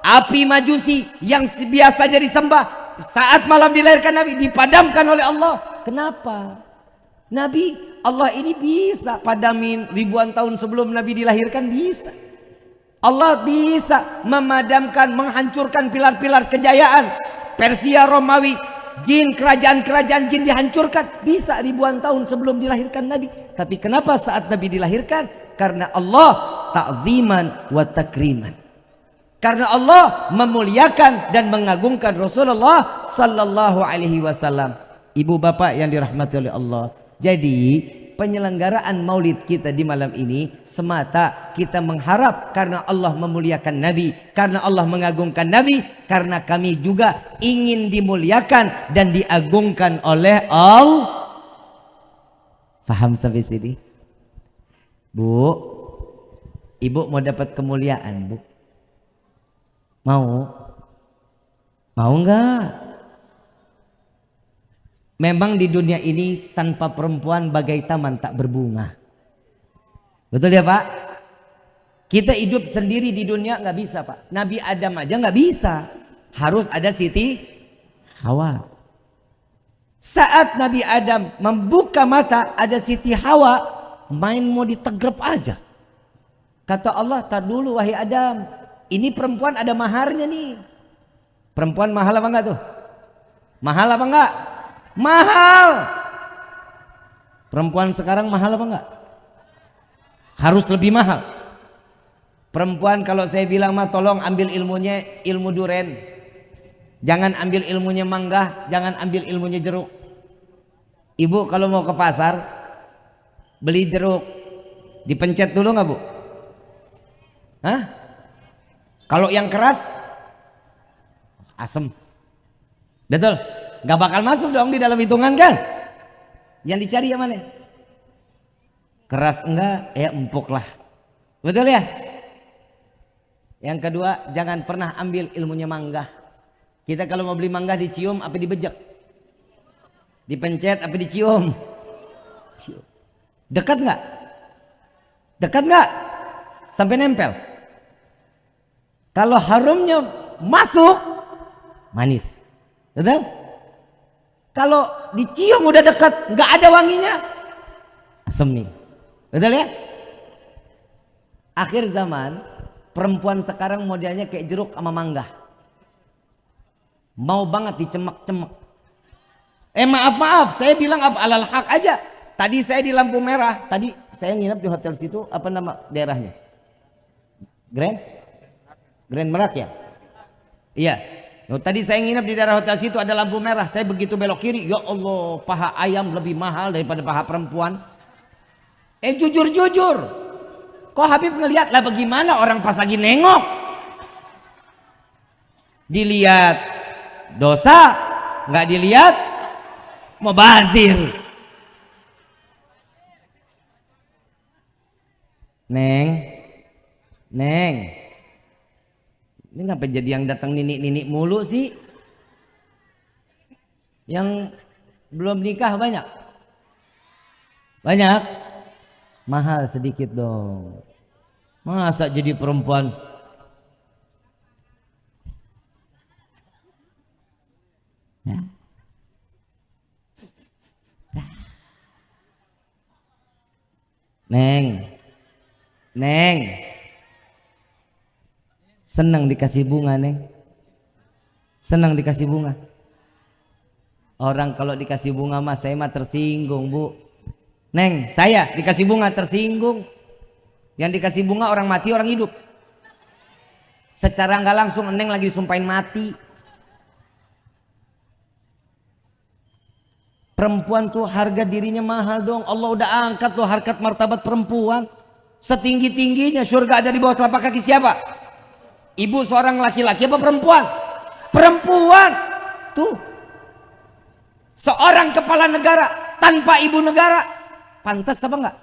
Api Majusi yang biasa jadi sembah, saat malam dilahirkan Nabi dipadamkan oleh Allah. Kenapa? Nabi Allah ini bisa padamin ribuan tahun sebelum Nabi dilahirkan, bisa. Allah bisa memadamkan, menghancurkan pilar-pilar kejayaan Persia Romawi, jin, kerajaan-kerajaan jin dihancurkan, bisa ribuan tahun sebelum dilahirkan Nabi. Tapi kenapa saat Nabi dilahirkan? Karena Allah ta'ziman wa takriman. Karena Allah memuliakan dan mengagungkan Rasulullah sallallahu alaihi wasallam. Ibu bapak yang dirahmati oleh Allah. Jadi penyelenggaraan maulid kita di malam ini semata kita mengharap karena Allah memuliakan Nabi, karena Allah mengagungkan Nabi, karena kami juga ingin dimuliakan dan diagungkan oleh Allah. Faham sampai sini? Bu, ibu mau dapat kemuliaan, Bu? Mau? Mau enggak? Memang di dunia ini tanpa perempuan bagai taman tak berbunga. Betul ya Pak? Kita hidup sendiri di dunia nggak bisa Pak. Nabi Adam aja nggak bisa. Harus ada Siti Hawa. Saat Nabi Adam membuka mata ada Siti Hawa, main mau ditegrep aja. Kata Allah, tar dulu wahai Adam, ini perempuan ada maharnya nih. Perempuan mahal apa enggak tuh? Mahal apa enggak? Mahal. Perempuan sekarang mahal apa enggak? Harus lebih mahal. Perempuan kalau saya bilang mah tolong ambil ilmunya ilmu duren. Jangan ambil ilmunya mangga, jangan ambil ilmunya jeruk. Ibu kalau mau ke pasar beli jeruk, dipencet dulu enggak Bu? Hah? Kalau yang keras asem. Betul? Gak bakal masuk dong di dalam hitungan kan? Yang dicari yang mana? Keras enggak? Ya empuk lah. Betul ya? Yang kedua, jangan pernah ambil ilmunya mangga. Kita kalau mau beli mangga dicium apa dibejek? Dipencet apa dicium? Cium. Dekat enggak? Dekat enggak? Sampai nempel. Kalau harumnya masuk, manis. Betul? Kalau dicium udah dekat, nggak ada wanginya, asem nih. Betul ya? Akhir zaman, perempuan sekarang modelnya kayak jeruk sama mangga. Mau banget dicemek-cemek. Maaf, saya bilang alal hak aja. Tadi saya di lampu merah. Tadi saya nginep di hotel situ, apa nama daerahnya? Grand Merak ya? Iya. Tadi saya nginep di daerah hotel situ, ada lampu merah. Saya begitu belok kiri, ya Allah, paha ayam lebih mahal daripada paha perempuan. Jujur. Kok Habib ngelihat lah bagaimana orang pas lagi nengok? Dilihat dosa, nggak dilihat mubadir. Neng, ini ngapa jadi yang datang ninik mulu sih? Yang belum nikah banyak? Mahal sedikit dong. Masa jadi perempuan? Neng, senang dikasih bunga, Neng. Senang dikasih bunga. Orang kalau dikasih bunga mas, saya mah tersinggung, Bu. Neng, saya dikasih bunga tersinggung. Yang dikasih bunga orang mati, orang hidup. Secara nggak langsung Neng lagi disumpahin mati. Perempuan tuh harga dirinya mahal dong. Allah udah angkat tuh harkat martabat perempuan. Setinggi-tingginya surga ada di bawah telapak kaki siapa? Ibu seorang laki-laki apa perempuan? Perempuan. Tuh. Seorang kepala negara tanpa ibu negara. Pantas apa enggak?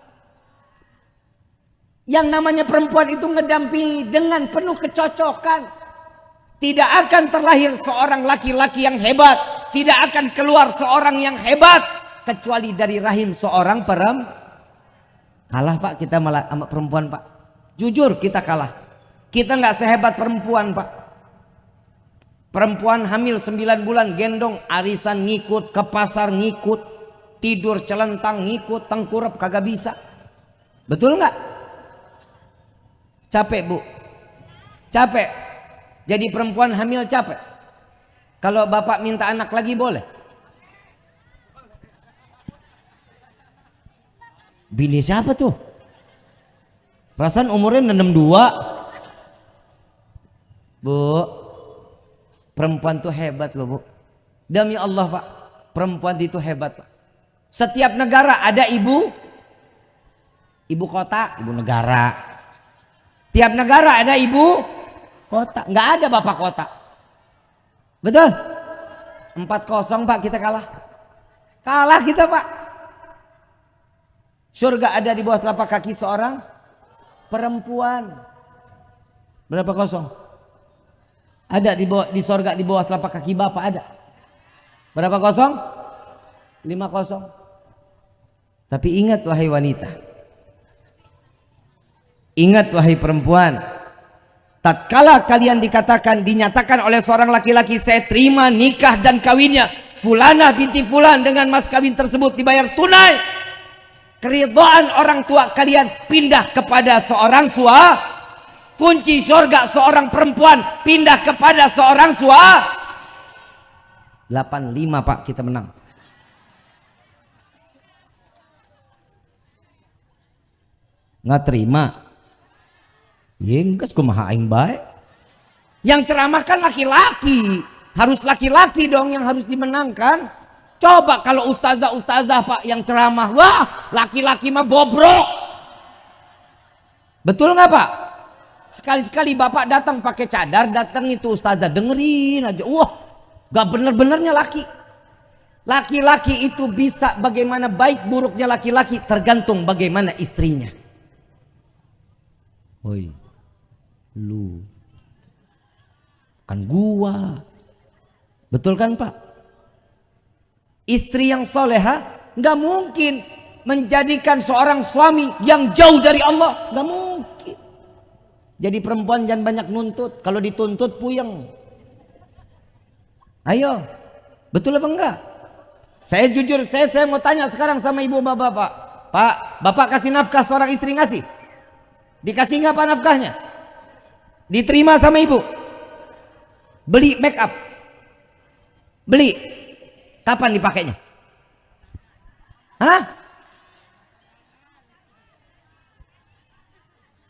Yang namanya perempuan itu ngedampingi dengan penuh kecocokan. Tidak akan terlahir seorang laki-laki yang hebat. Tidak akan keluar seorang yang hebat. Kecuali dari rahim seorang perempuan. Kalah Pak, kita malah sama perempuan Pak. Jujur kita kalah. Kita nggak sehebat perempuan Pak. Perempuan hamil 9 bulan gendong, arisan ngikut, ke pasar ngikut. Tidur celentang ngikut, tengkurap kagak bisa. Betul nggak? Capek Bu. Capek. Jadi perempuan hamil capek. Kalau bapak minta anak lagi boleh. Bini siapa tuh? Perasaan umurnya 62. Bu, perempuan tuh hebat loh Bu. Demi Allah Pak, perempuan itu hebat Pak. Setiap negara ada ibu kota, ibu negara. Tiap negara ada ibu kota, nggak ada bapak kota. Betul? 4-0 Pak, kita kalah. Kalah kita Pak. Surga ada di bawah telapak kaki seorang perempuan. Berapa kosong? Ada di surga di bawah telapak kaki bapak ada. Berapa kosong? 5-0. Tapi ingat wahai wanita. Ingat wahai perempuan. Tatkala kalian dinyatakan oleh seorang laki-laki, saya terima nikah dan kawinnya Fulanah binti Fulan dengan mas kawin tersebut dibayar tunai. Keridhaan orang tua kalian pindah kepada seorang suami. Kunci surga seorang perempuan pindah kepada seorang suami. 8-5 Pak, kita menang. Nggak terima. Yengkes kumaha aing baik. Yang ceramah kan laki-laki. Harus laki-laki dong yang harus dimenangkan. Coba kalau ustazah Pak yang ceramah, wah laki-laki mah bobrok. Betul nggak Pak? Sekali-sekali Bapak datang pakai cadar, datang itu ustazah dengerin aja. Wah, gak bener-benernya laki. Laki-laki itu bisa, bagaimana baik buruknya laki-laki tergantung bagaimana istrinya. Woi, lu kan gua. Betul kan Pak? Istri yang soleha nggak mungkin menjadikan seorang suami yang jauh dari Allah, nggak mungkin. Jadi perempuan jangan banyak nuntut. Kalau dituntut puyeng. Ayo, betul apa enggak? Saya jujur, saya mau tanya sekarang sama ibu bapak. Pak, bapak kasih nafkah seorang istri ngasih? Dikasih nggak apa nafkahnya? Diterima sama ibu. Beli make up. Beli. Kapan dipakainya? Hah?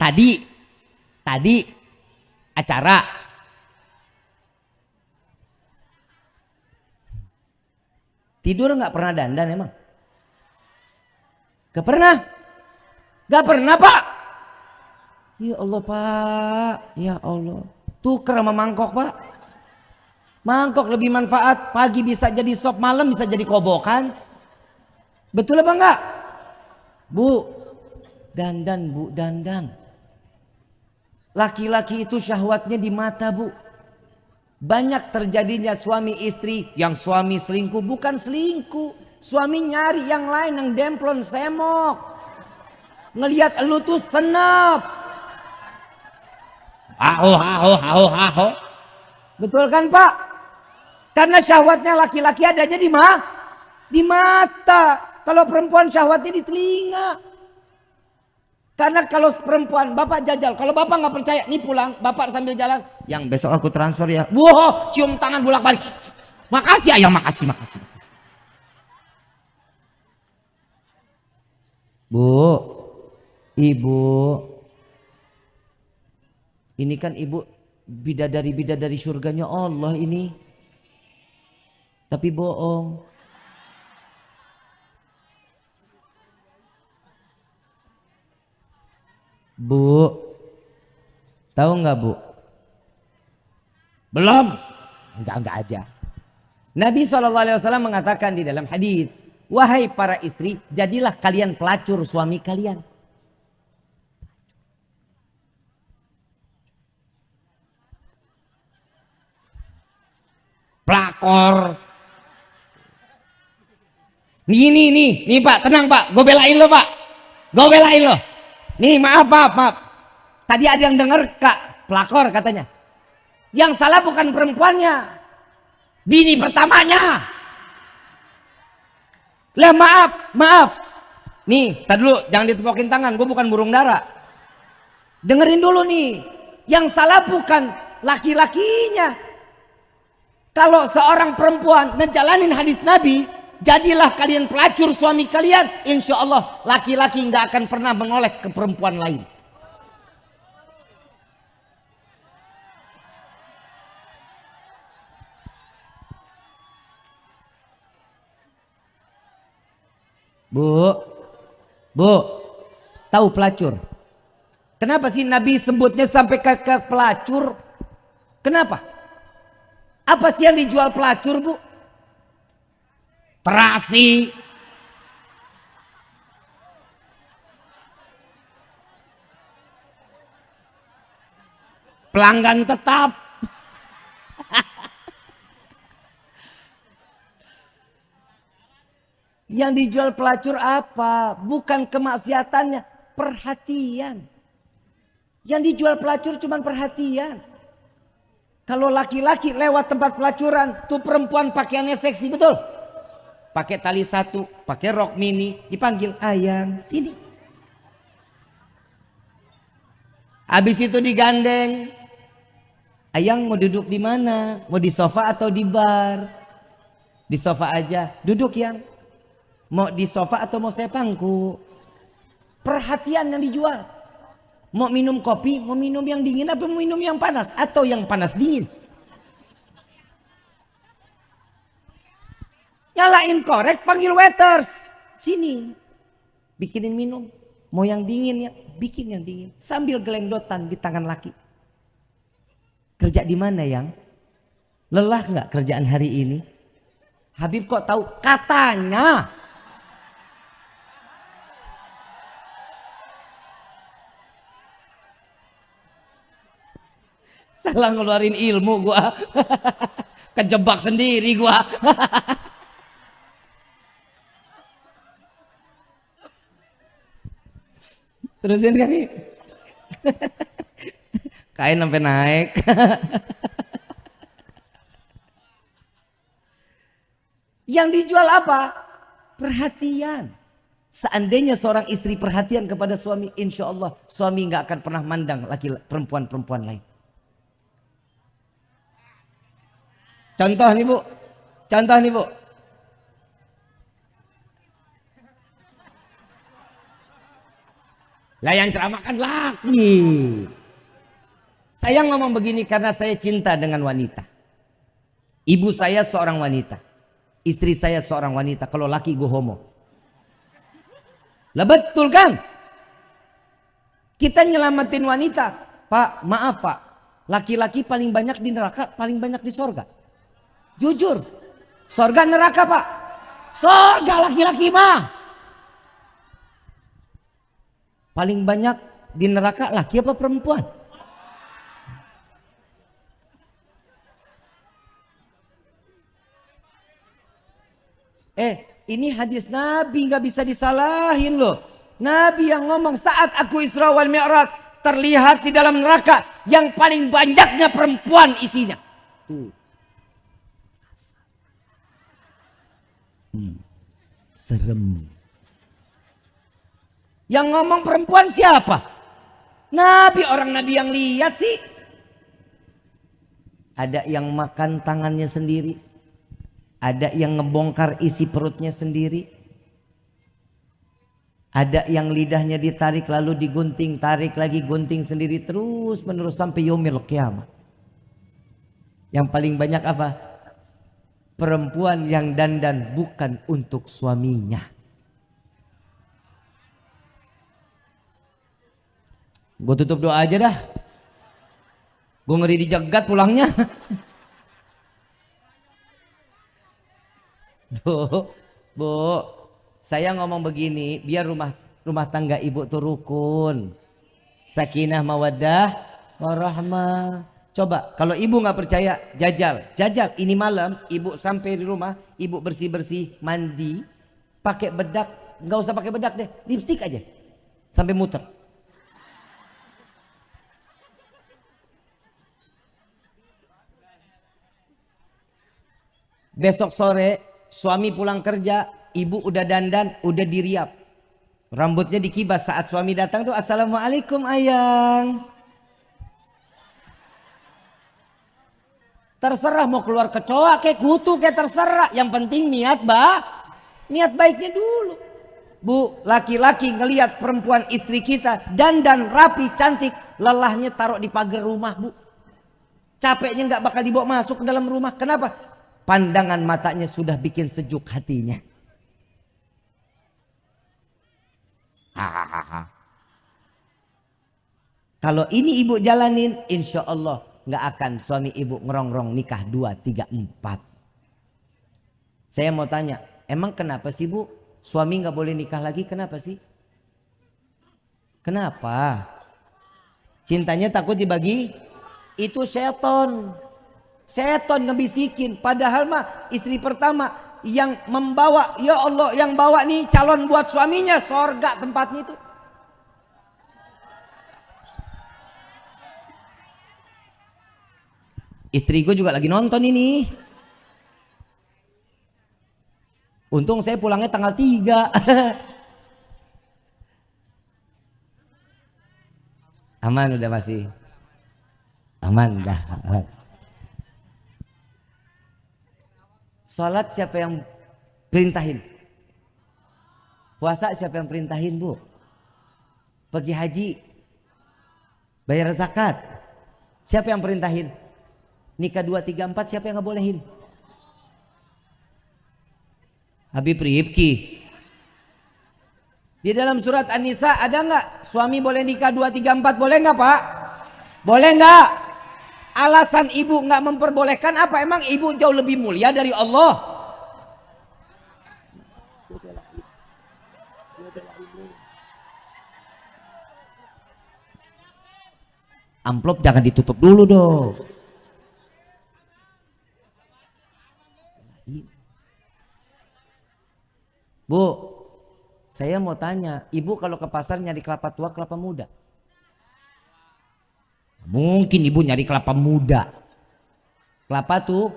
Tadi acara. Tidur nggak pernah dandan emang? Gak pernah? Gak pernah pak? Ya Allah pak, ya Allah. Tuker sama mangkok pak. Mangkok lebih manfaat. Pagi bisa jadi sop, malam bisa jadi kobokan. Betul apa enggak? Bu, dandan bu, dandan. Laki-laki itu syahwatnya di mata bu. Banyak terjadinya suami istri yang suami selingkuh, bukan selingkuh. Suami nyari yang lain yang demplon semok. Ngelihat elu tuh senep. Aho. Betul kan pak? Karena syahwatnya laki-laki adanya di mata. Kalau perempuan syahwatnya di telinga. Karena kalau perempuan, bapak jajal. Kalau bapak nggak percaya, nih pulang, bapak sambil jalan. Yang besok aku transfer ya. Wow, cium tangan bolak-balik. Makasih ayah, makasih. Bu, ibu. Ini kan ibu bidadari surganya Allah ini. Tapi bohong. Bu, tahu nggak bu? Belum, enggak aja. Nabi SAW mengatakan di dalam hadis, wahai para istri, jadilah kalian pelacur suami kalian. Pelakor. Nih pak, tenang pak, gue belain lo pak, gue belain lo. Nih maaf. Tadi ada yang dengar kak pelakor katanya. Yang salah bukan perempuannya, bini pertamanya. Lah maaf. Nih, tadi dulu jangan ditepokin tangan, gue bukan burung dara. Dengerin dulu nih, yang salah bukan laki-lakinya. Kalau seorang perempuan ngejalanin hadis Nabi, jadilah kalian pelacur suami kalian, insya Allah laki-laki nggak akan pernah menoleh ke perempuan lain. Bu, tahu pelacur? Kenapa sih Nabi sebutnya sampai ke pelacur? Kenapa? Apa sih yang dijual pelacur bu? Terasi, pelanggan tetap. Yang dijual pelacur apa? Bukan kemaksiatannya, perhatian. Yang dijual pelacur cuma perhatian. Kalau laki-laki lewat tempat pelacuran, tuh perempuan pakaiannya seksi betul. Pakai tali satu, pakai rok mini, dipanggil ayang sini. Habis itu digandeng. Ayang mau duduk di mana? Mau di sofa atau di bar? Di sofa aja. Duduk yang. Mau di sofa atau mau saya pangku? Perhatian yang dijual. Mau minum kopi, mau minum yang dingin apa mau minum yang panas? Atau yang panas dingin? Nyalain korek, panggil waiters. Sini, bikinin minum. Mau yang dingin ya, bikin yang dingin. Sambil gelendotan di tangan laki. Kerja di mana yang? Lelah nggak kerjaan hari ini? Habib kok tahu? Katanya. Salah ngeluarin ilmu gua. Kejebak sendiri gua. Terusin kan nih. Kain sampai naik. Yang dijual apa? Perhatian. Seandainya seorang istri perhatian kepada suami, insya Allah suami nggak akan pernah mandang laki perempuan lain. Contoh nih Bu, contoh nih Bu. Lah yang ceramah kan laki. Saya ngomong begini karena saya cinta dengan wanita. Ibu saya seorang wanita, istri saya seorang wanita. Kalau laki gue homo. Lah betul kan? Kita nyelamatin wanita. Pak, maaf Pak. Laki-laki paling banyak di neraka, paling banyak di sorga. Jujur. Sorga neraka Pak. Sorga laki-laki mah. Paling banyak di neraka laki apa perempuan? Ini hadis Nabi, nggak bisa disalahin loh. Nabi yang ngomong saat aku Isra wal Mi'raj terlihat di dalam neraka yang paling banyaknya perempuan isinya. Serem. Yang ngomong perempuan siapa? Nabi, orang Nabi yang lihat sih. Ada yang makan tangannya sendiri. Ada yang ngebongkar isi perutnya sendiri. Ada yang lidahnya ditarik lalu digunting, tarik lagi, gunting sendiri terus menerus sampai yaumil qiyamah. Yang paling banyak apa? Perempuan yang dandan bukan untuk suaminya. Gue tutup doa aja dah. Gue ngeri dijegat pulangnya. Bu, saya ngomong begini biar rumah tangga ibu tuh rukun, sakinah mawaddah warahmah. Coba kalau ibu nggak percaya, jajal ini malam ibu sampai di rumah, ibu bersih mandi, pakai bedak, nggak usah pakai bedak deh, lipstik aja sampai muter. Besok sore suami pulang kerja, ibu udah dandan, udah diriap. Rambutnya dikibas saat suami datang tuh, assalamualaikum ayang. Terserah mau keluar kecoa kayak kutu kayak terserah. Yang penting niat baiknya dulu. Bu, laki-laki ngelihat perempuan istri kita dandan rapi cantik, lelahnya taruh di pagar rumah Bu. Capeknya nggak bakal dibawa masuk ke dalam rumah. Kenapa? Pandangan matanya sudah bikin sejuk hatinya. Kalau ini ibu jalanin, insya Allah nggak akan suami ibu ngerongrong nikah 2, 3, 4. Saya mau tanya, emang kenapa sih Bu? Suami nggak boleh nikah lagi, kenapa sih? Kenapa? Cintanya takut dibagi? Itu seton. Seton ngebisikin, padahal mah istri pertama yang membawa, ya Allah yang bawa nih calon buat suaminya, sorga tempatnya itu. Istriku juga lagi nonton ini. Untung saya pulangnya tanggal 3. Aman udah masih. Aman dah. Salat siapa yang perintahin? Puasa siapa yang perintahin Bu? Pergi haji, bayar zakat, siapa yang perintahin? Nikah 2, 3, 4 siapa yang ngebolehin? Habib Rifki. Di dalam surat An-Nisa ada nggak suami boleh nikah 2, 3, 4? Boleh nggak Pak? Boleh nggak? Alasan ibu nggak memperbolehkan apa? Emang ibu jauh lebih mulia dari Allah? Amplop jangan ditutup dulu dong. Bu, saya mau tanya, ibu kalau ke pasar nyari kelapa tua, kelapa muda? Mungkin ibu nyari kelapa muda. Kelapa tuh,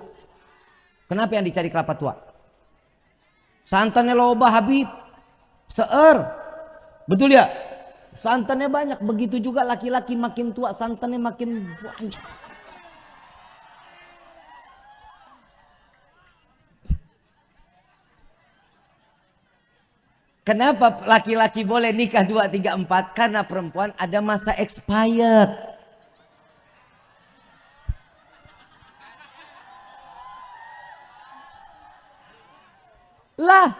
kenapa yang dicari kelapa tua? Santannya loba Habib. Betul ya? Santannya banyak. Begitu juga laki-laki makin tua santannya makin banyak. Kenapa laki-laki boleh nikah 2, 3, 4? Karena perempuan ada masa expired. Lah,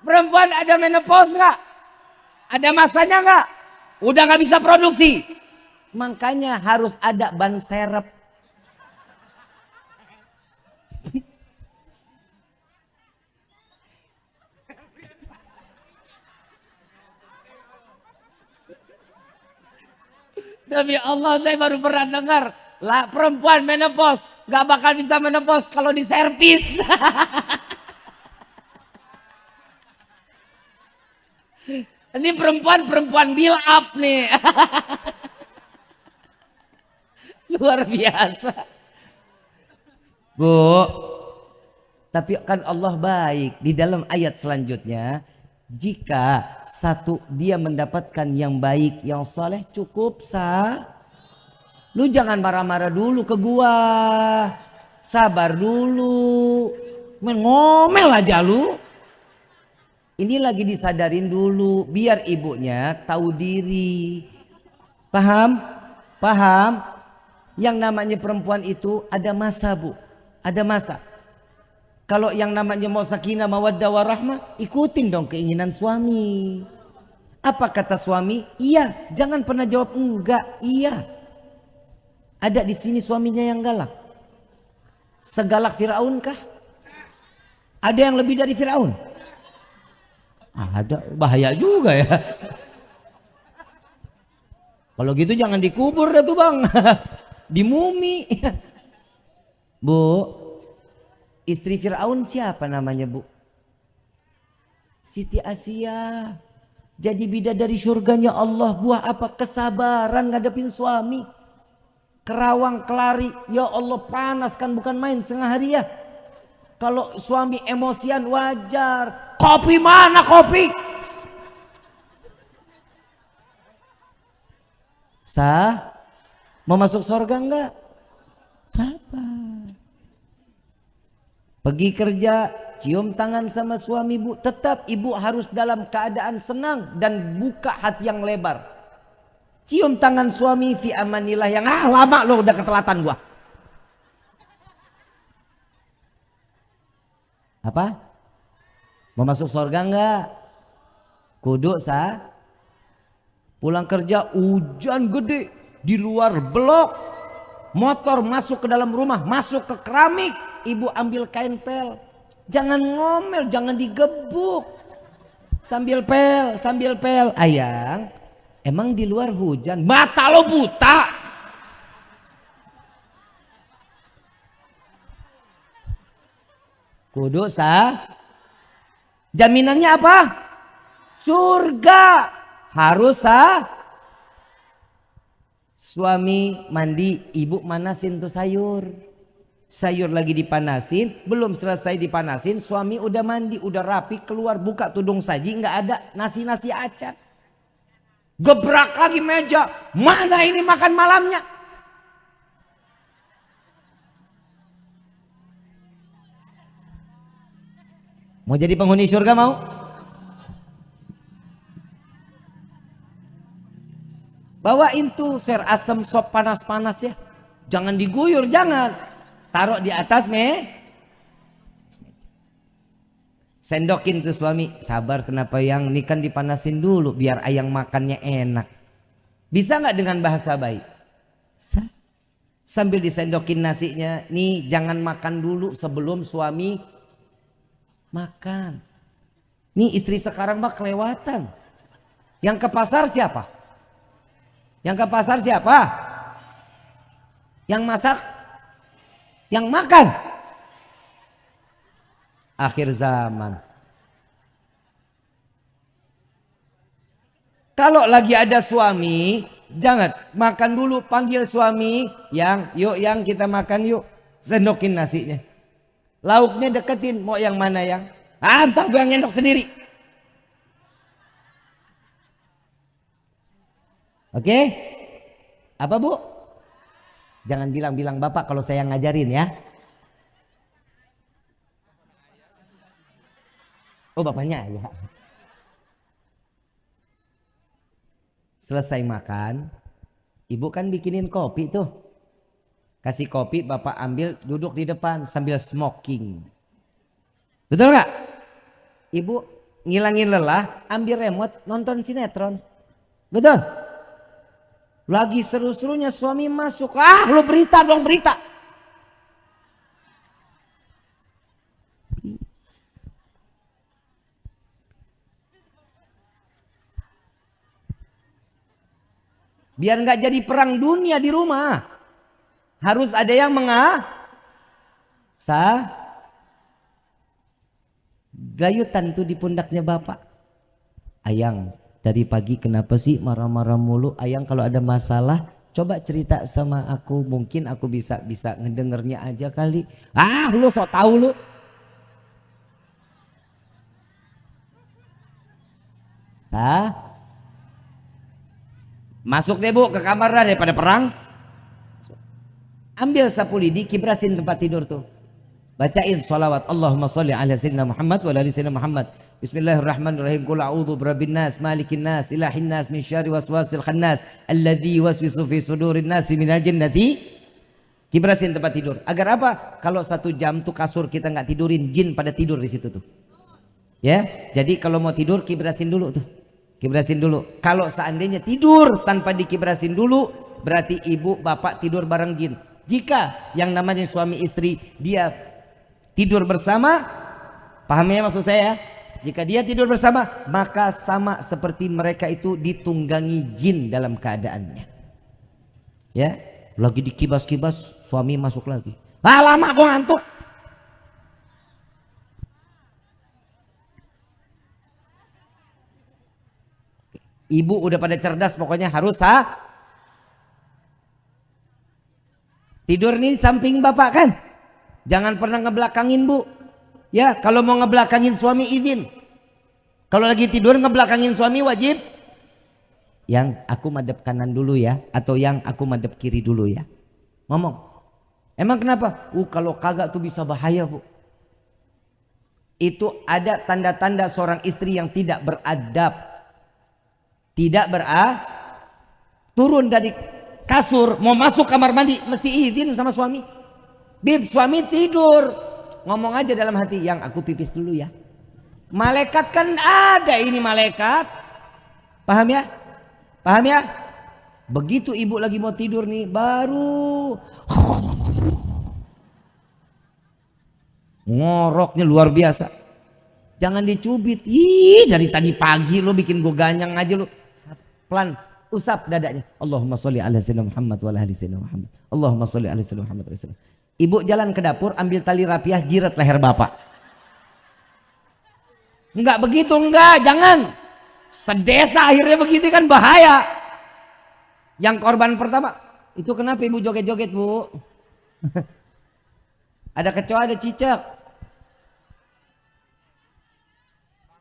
perempuan ada menopause nggak? Ada masanya nggak? Udah nggak bisa produksi. Makanya harus ada ban serep. Demi Allah saya baru pernah dengar lah perempuan menopause nggak bakal bisa menopause kalau diservis. Ini perempuan build up nih. Luar biasa. Bu, tapi kan Allah baik. Di dalam ayat selanjutnya, jika satu dia mendapatkan yang baik, yang soleh, cukup sah. Lu jangan marah-marah dulu ke gua. Sabar dulu. Ngomel aja lu. Ini lagi disadarin dulu biar ibunya tahu diri. Paham? Paham? Yang namanya perempuan itu ada masa, Bu. Ada masa. Kalau yang namanya mau sakinah mawaddah warahmah, ikutin dong keinginan suami. Apa kata suami? Iya. Jangan pernah jawab enggak. Iya. Ada di sini suaminya yang galak. Segalak Firaun kah? Ada yang lebih dari Firaun? Ada, bahaya juga ya. Kalau gitu jangan dikubur dah tuh bang. Di mumi. Bu, istri Firaun siapa namanya bu? Siti Asia. Jadi bidadari surganya Allah. Buah apa? Kesabaran ngadepin suami. Kerawang kelari. Ya Allah panas kan bukan main setengah hari ya. Kalau suami emosian wajar. Kopi mana kopi? Sah? Mau masuk surga enggak? Sabar. Pergi kerja, cium tangan sama suami bu. Tetap ibu harus dalam keadaan senang dan buka hati yang lebar. Cium tangan suami fi amanillah yang lama lo udah ketelatan gua. Apa? Mau masuk surga enggak? Kudu sah. Pulang kerja hujan gede di luar blok. Motor masuk ke dalam rumah, masuk ke keramik. Ibu ambil kain pel. Jangan ngomel, jangan digebuk. Sambil pel. Ayang, emang di luar hujan? Mata lo buta. Kudu sah. Jaminannya apa? Surga. Harus sah. Suami mandi, ibu manasin tuh sayur. Sayur lagi dipanasin, belum selesai dipanasin, suami udah mandi, udah rapi, keluar buka tudung saji, nggak ada nasi acak. Gebrak lagi meja, mana ini makan malamnya? Mau jadi penghuni surga mau? Bawain tuh ser asam sop panas-panas ya. Jangan diguyur, jangan. Taruh di atas sendokin tuh suami. Sabar kenapa yang ini kan dipanasin dulu biar ayang makannya enak. Bisa nggak dengan bahasa baik? Sambil disendokin nasinya. Nih jangan makan dulu sebelum suami makan. Nih istri sekarang mah kelewatan. Yang ke pasar siapa? Yang ke pasar siapa? Yang masak? Yang makan? Akhir zaman. Kalau lagi ada suami, jangan makan dulu, panggil suami, yuk yang kita makan yuk. Sendokin nasinya. Lauknya deketin, mau yang mana yang? Ntar gue yang nyendok sendiri. Oke? Apa Bu? Jangan bilang-bilang Bapak kalau saya ngajarin ya. Oh bapaknya ya. Selesai makan, ibu kan bikinin kopi tuh. Kasih kopi, bapak ambil, duduk di depan sambil smoking. Betul nggak? Ibu ngilangin lelah, ambil remote, nonton sinetron. Betul? Lagi seru-serunya suami masuk, lu berita dong berita. Biar nggak jadi perang dunia di rumah. Harus ada yang gayutan tuh di pundaknya bapak. Ayang, dari pagi kenapa sih marah-marah mulu? Ayang kalau ada masalah coba cerita sama aku. Mungkin aku bisa ngedengernya aja kali. Lu sok tahu lu. Masuk deh Bu ke kamar dah daripada perang. Ambil sapu lidi, kibrasin tempat tidur tuh. Bacain sholawat Allahumma sholli ala sayyidina Muhammad wa ala ali sayyidina Muhammad. Bismillahirrahmanirrahim. Qul a'udzu birabbin nas, malikin nas, ilahin nas, min syarri waswasil khannas, alladzi yuwaswisu fi sudurin nasi minal jinnati. Kibrasin tempat tidur. Agar apa? Kalau 1 jam tuh kasur kita nggak tidurin, jin pada tidur di situ tuh. Ya, jadi kalau mau tidur kibrasin dulu tuh. Kibrasin dulu. Kalau seandainya tidur tanpa dikibrasin dulu, berarti ibu bapak tidur bareng jin. Jika yang namanya suami istri dia tidur bersama, pahamnya maksud saya? Jika dia tidur bersama, maka sama seperti mereka itu ditunggangi jin dalam keadaannya. Ya, lagi dikibas-kibas, suami masuk lagi. Lama gua ngantuk. Ibu udah pada cerdas, pokoknya harus tidur nih samping bapak kan. Jangan pernah ngebelakangin Bu. Ya, kalau mau ngebelakangin suami izin. Kalau lagi tidur ngebelakangin suami wajib. Yang aku madep kanan dulu ya, atau yang aku madep kiri dulu ya. Ngomong. Emang kenapa? Kalau kagak tuh bisa bahaya Bu. Itu ada tanda-tanda seorang istri yang tidak beradab. Turun dari kasur mau masuk kamar mandi mesti izin sama suami. Bib, suami tidur, ngomong aja dalam hati, yang aku pipis dulu ya. Malaikat kan ada, ini malaikat. Paham ya? Paham ya? Begitu ibu lagi mau tidur nih, baru ngoroknya luar biasa. Jangan dicubit. Dari tadi pagi lo bikin gue ganyang aja lo. Pelan, usap dadanya. Allahumma sholli ala sayyidina Muhammad wa ala ali sayyidina Muhammad. Allahumma sholli ala sayyidina Muhammad wa ala ali sayyidina Muhammad. Ibu jalan ke dapur, ambil tali rapiah, jirat leher bapak. Enggak begitu, enggak, jangan. Sedesa akhirnya begitu kan bahaya. Yang korban pertama, itu kenapa ibu joget-joget Bu? Ada kecoa, ada cicak.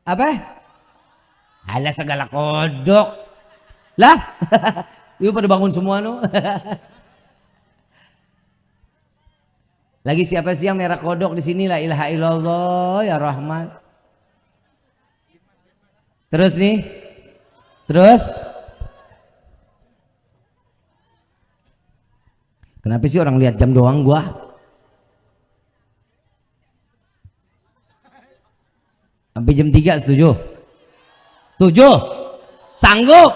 Apa? Alah segala kodok. Lah, ibu pada bangun semua no. Lagi siapa sih yang merah kodok di sini? La ilaha illallah ya Rahman. Terus nih, terus. Kenapa sih orang lihat jam doang gua? Sampai jam 3 setuju? Setuju? Sanggup?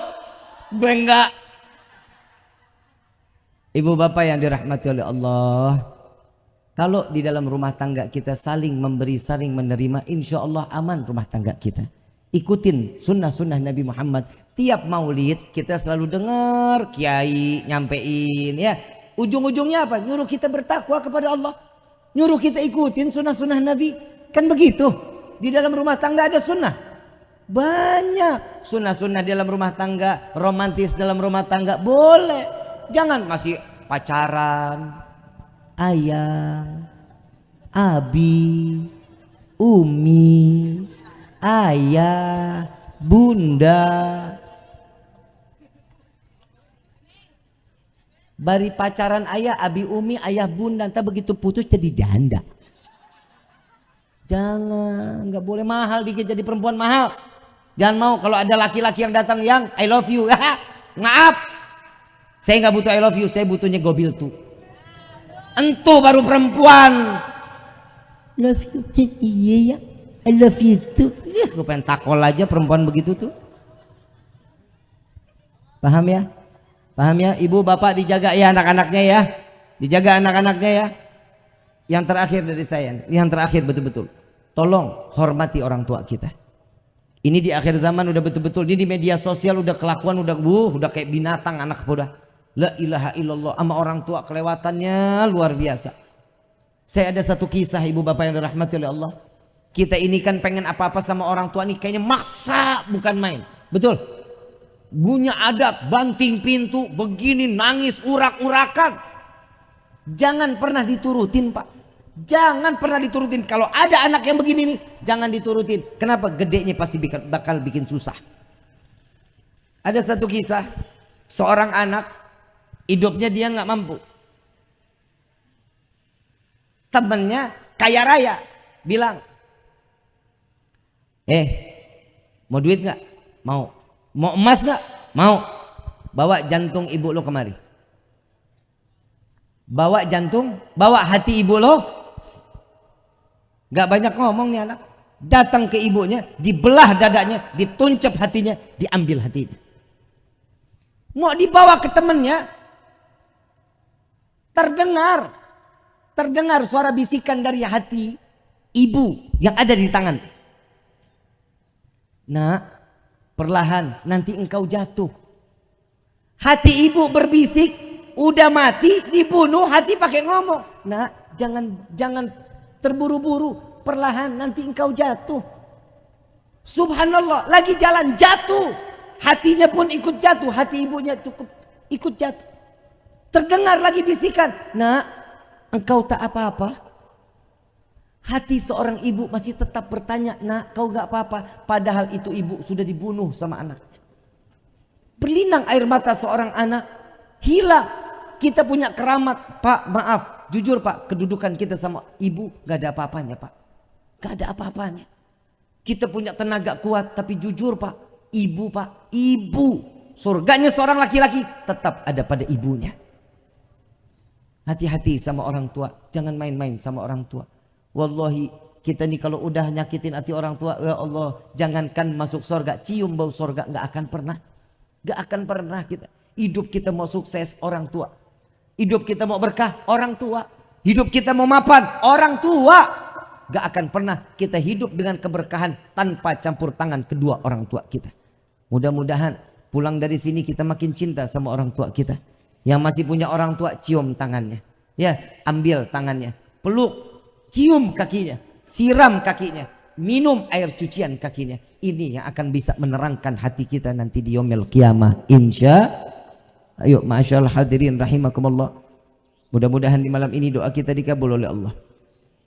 Gue enggak. Ibu bapak yang dirahmati oleh Allah, kalau di dalam rumah tangga kita saling memberi, saling menerima, insya Allah aman rumah tangga kita. Ikutin sunnah-sunnah Nabi Muhammad. Tiap maulid kita selalu dengar kiai nyampein ya. Ujung-ujungnya apa? Nyuruh kita bertakwa kepada Allah. Nyuruh kita ikutin sunnah-sunnah Nabi. Kan begitu. Di dalam rumah tangga ada sunnah. Banyak sunnah-sunnah di dalam rumah tangga. Romantis dalam rumah tangga. Boleh. Jangan masih pacaran. Ayang, abi, umi, ayah, bunda. Bari pacaran ayah, abi umi, ayah bunda, entah begitu putus jadi janda. Jangan, nggak boleh mahal dikit jadi perempuan mahal. Jangan mau kalau ada laki-laki yang datang yang I love you, maaf, saya nggak butuh I love you, saya butuhnya gobil tuh. Entu baru perempuan. Love you, iya ya, I love you tuh. Gue pengen takol aja perempuan begitu tuh. Paham ya? Paham ya? Ibu bapak dijaga ya anak-anaknya ya, dijaga anak-anaknya ya. Yang terakhir dari saya, yang terakhir betul-betul, tolong hormati orang tua kita. Ini di akhir zaman udah betul-betul, ini di media sosial udah kelakuan udah kayak binatang anak udah. La ilaha illallah, sama orang tua kelewatannya luar biasa. Saya ada satu kisah ibu bapak yang dirahmati oleh Allah. Kita ini kan pengen apa-apa sama orang tua nih kayaknya maksa bukan main. Betul? Punya adat banting pintu begini nangis urak-urakan. Jangan pernah diturutin pak. Jangan pernah diturutin. Kalau ada anak yang begini nih jangan diturutin. Kenapa? Gedenya pasti bakal bikin susah. Ada satu kisah, seorang anak hidupnya dia nggak mampu. Temennya kaya raya bilang, mau duit nggak? Mau. Mau emas nggak? Mau. Bawa jantung ibu lo kemari. Bawa jantung, bawa hati ibu lo. Gak banyak ngomong nih anak. Datang ke ibunya, dibelah dadanya, dituncap hatinya, diambil hatinya. Mau dibawa ke temennya, terdengar suara bisikan dari hati ibu yang ada di tangan. Nak, perlahan nanti engkau jatuh. Hati ibu berbisik, udah mati dibunuh, hati pakai ngomong. Nak, jangan terburu-buru, perlahan nanti engkau jatuh. Subhanallah, lagi jalan jatuh, hatinya pun ikut jatuh, hati ibunya cukup ikut jatuh. Terdengar lagi bisikan, nak, engkau tak apa-apa. Hati seorang ibu masih tetap bertanya, nak, kau gak apa-apa. Padahal itu ibu sudah dibunuh sama anaknya. Berlinang air mata seorang anak, hilang. Kita punya keramat, pak, maaf, jujur pak, kedudukan kita sama ibu gak ada apa-apanya pak. Gak ada apa-apanya. Kita punya tenaga kuat, tapi jujur pak, ibu pak, ibu. Surganya seorang laki-laki tetap ada pada ibunya. Hati-hati sama orang tua, jangan main-main sama orang tua. Wallahi kita nih kalau udah nyakitin hati orang tua, ya Allah, jangankan masuk surga, cium bau surga gak akan pernah. Gak akan pernah kita. Hidup kita mau sukses, orang tua. Hidup kita mau berkah, orang tua. Hidup kita mau mapan, orang tua. Gak akan pernah kita hidup dengan keberkahan tanpa campur tangan kedua orang tua kita. Mudah-mudahan pulang dari sini kita makin cinta sama orang tua kita. Yang masih punya orang tua, cium tangannya. Ya, ambil tangannya, peluk, cium kakinya, siram kakinya, minum air cucian kakinya. Ini yang akan bisa menerangkan hati kita nanti di yaumil qiyamah. Ayo, masyaallah hadirin rahimakumullah. Mudah-mudahan di malam ini doa kita dikabul oleh Allah.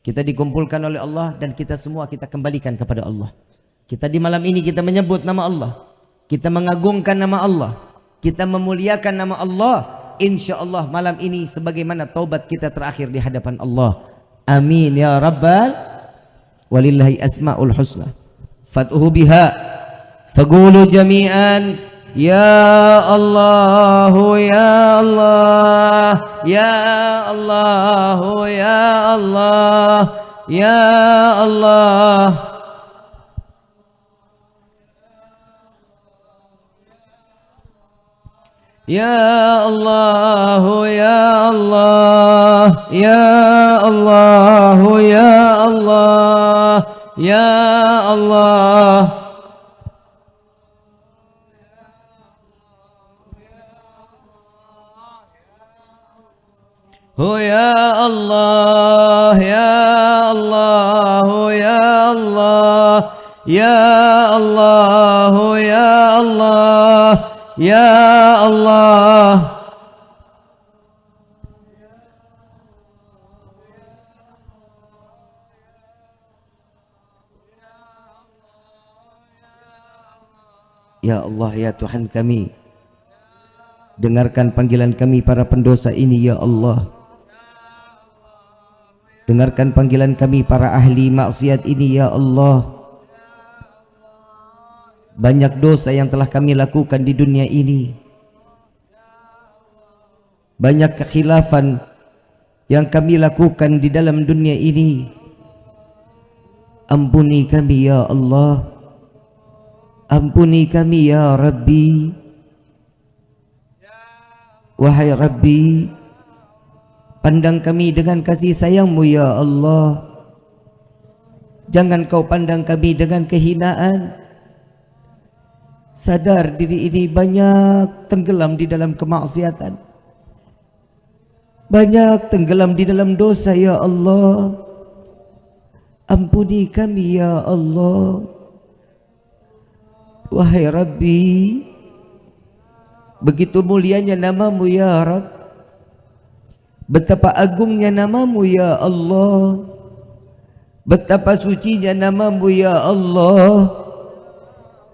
Kita dikumpulkan oleh Allah dan kita semua kita kembalikan kepada Allah. Kita di malam ini kita menyebut nama Allah. Kita mengagungkan nama Allah. Kita memuliakan nama Allah. Insya Allah malam ini sebagaimana taubat kita terakhir di hadapan Allah. Amin ya rabbal walillahi asmaul husna fad'uhu biha faqulu jami'an ya Allah ya Allah ya Allah ya Allah ya Allah. Ya Allah, ya Allah, ya Allah, ya Allah, ya Allah. Oh ya Allah, ya Allah, ya Allah, ya Allah, ya Allah. Ya Allah. Ya Allah, ya Tuhan kami, Dengarkan panggilan kami para pendosa ini ya Allah. Dengarkan panggilan kami para ahli maksiat ini ya Allah. Banyak dosa yang telah kami lakukan di dunia ini, banyak kekhilafan yang kami lakukan di dalam dunia ini. Ampuni kami ya Allah, ampuni kami ya Rabbi. Wahai Rabbi, pandang kami dengan kasih sayang-Mu ya Allah. Jangan Kau pandang kami dengan kehinaan. Sadar diri ini banyak tenggelam di dalam kemaksiatan, banyak tenggelam di dalam dosa ya Allah. Ampuni kami ya Allah. Wahai Rabbi, begitu mulianya nama-Mu ya Rabb, betapa agungnya nama-Mu ya Allah, betapa sucinya nama-Mu ya Allah,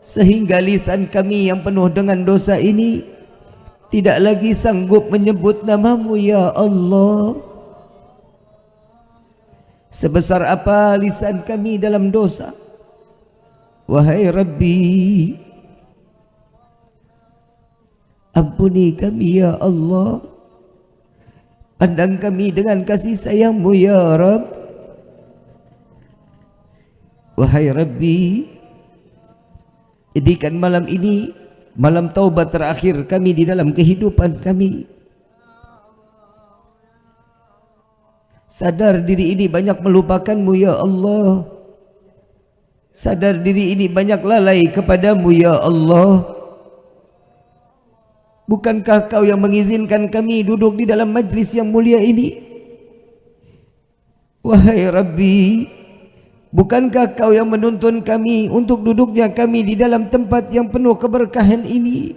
sehingga lisan kami yang penuh dengan dosa ini tidak lagi sanggup menyebut nama-Mu ya Allah. Sebesar apa lisan kami dalam dosa, wahai Rabbi, ampuni kami ya Allah. Pandang kami dengan kasih sayang-Mu ya Rabb. Wahai Rabbi, jadikan malam ini malam taubat terakhir kami di dalam kehidupan kami. Sadar diri ini banyak melupakan-Mu ya Allah. Sadar diri ini banyak lalai kepada-Mu ya Allah. Bukankah Kau yang mengizinkan kami duduk di dalam majlis yang mulia ini? Wahai Rabbi, bukankah Kau yang menuntun kami untuk duduknya kami di dalam tempat yang penuh keberkahan ini?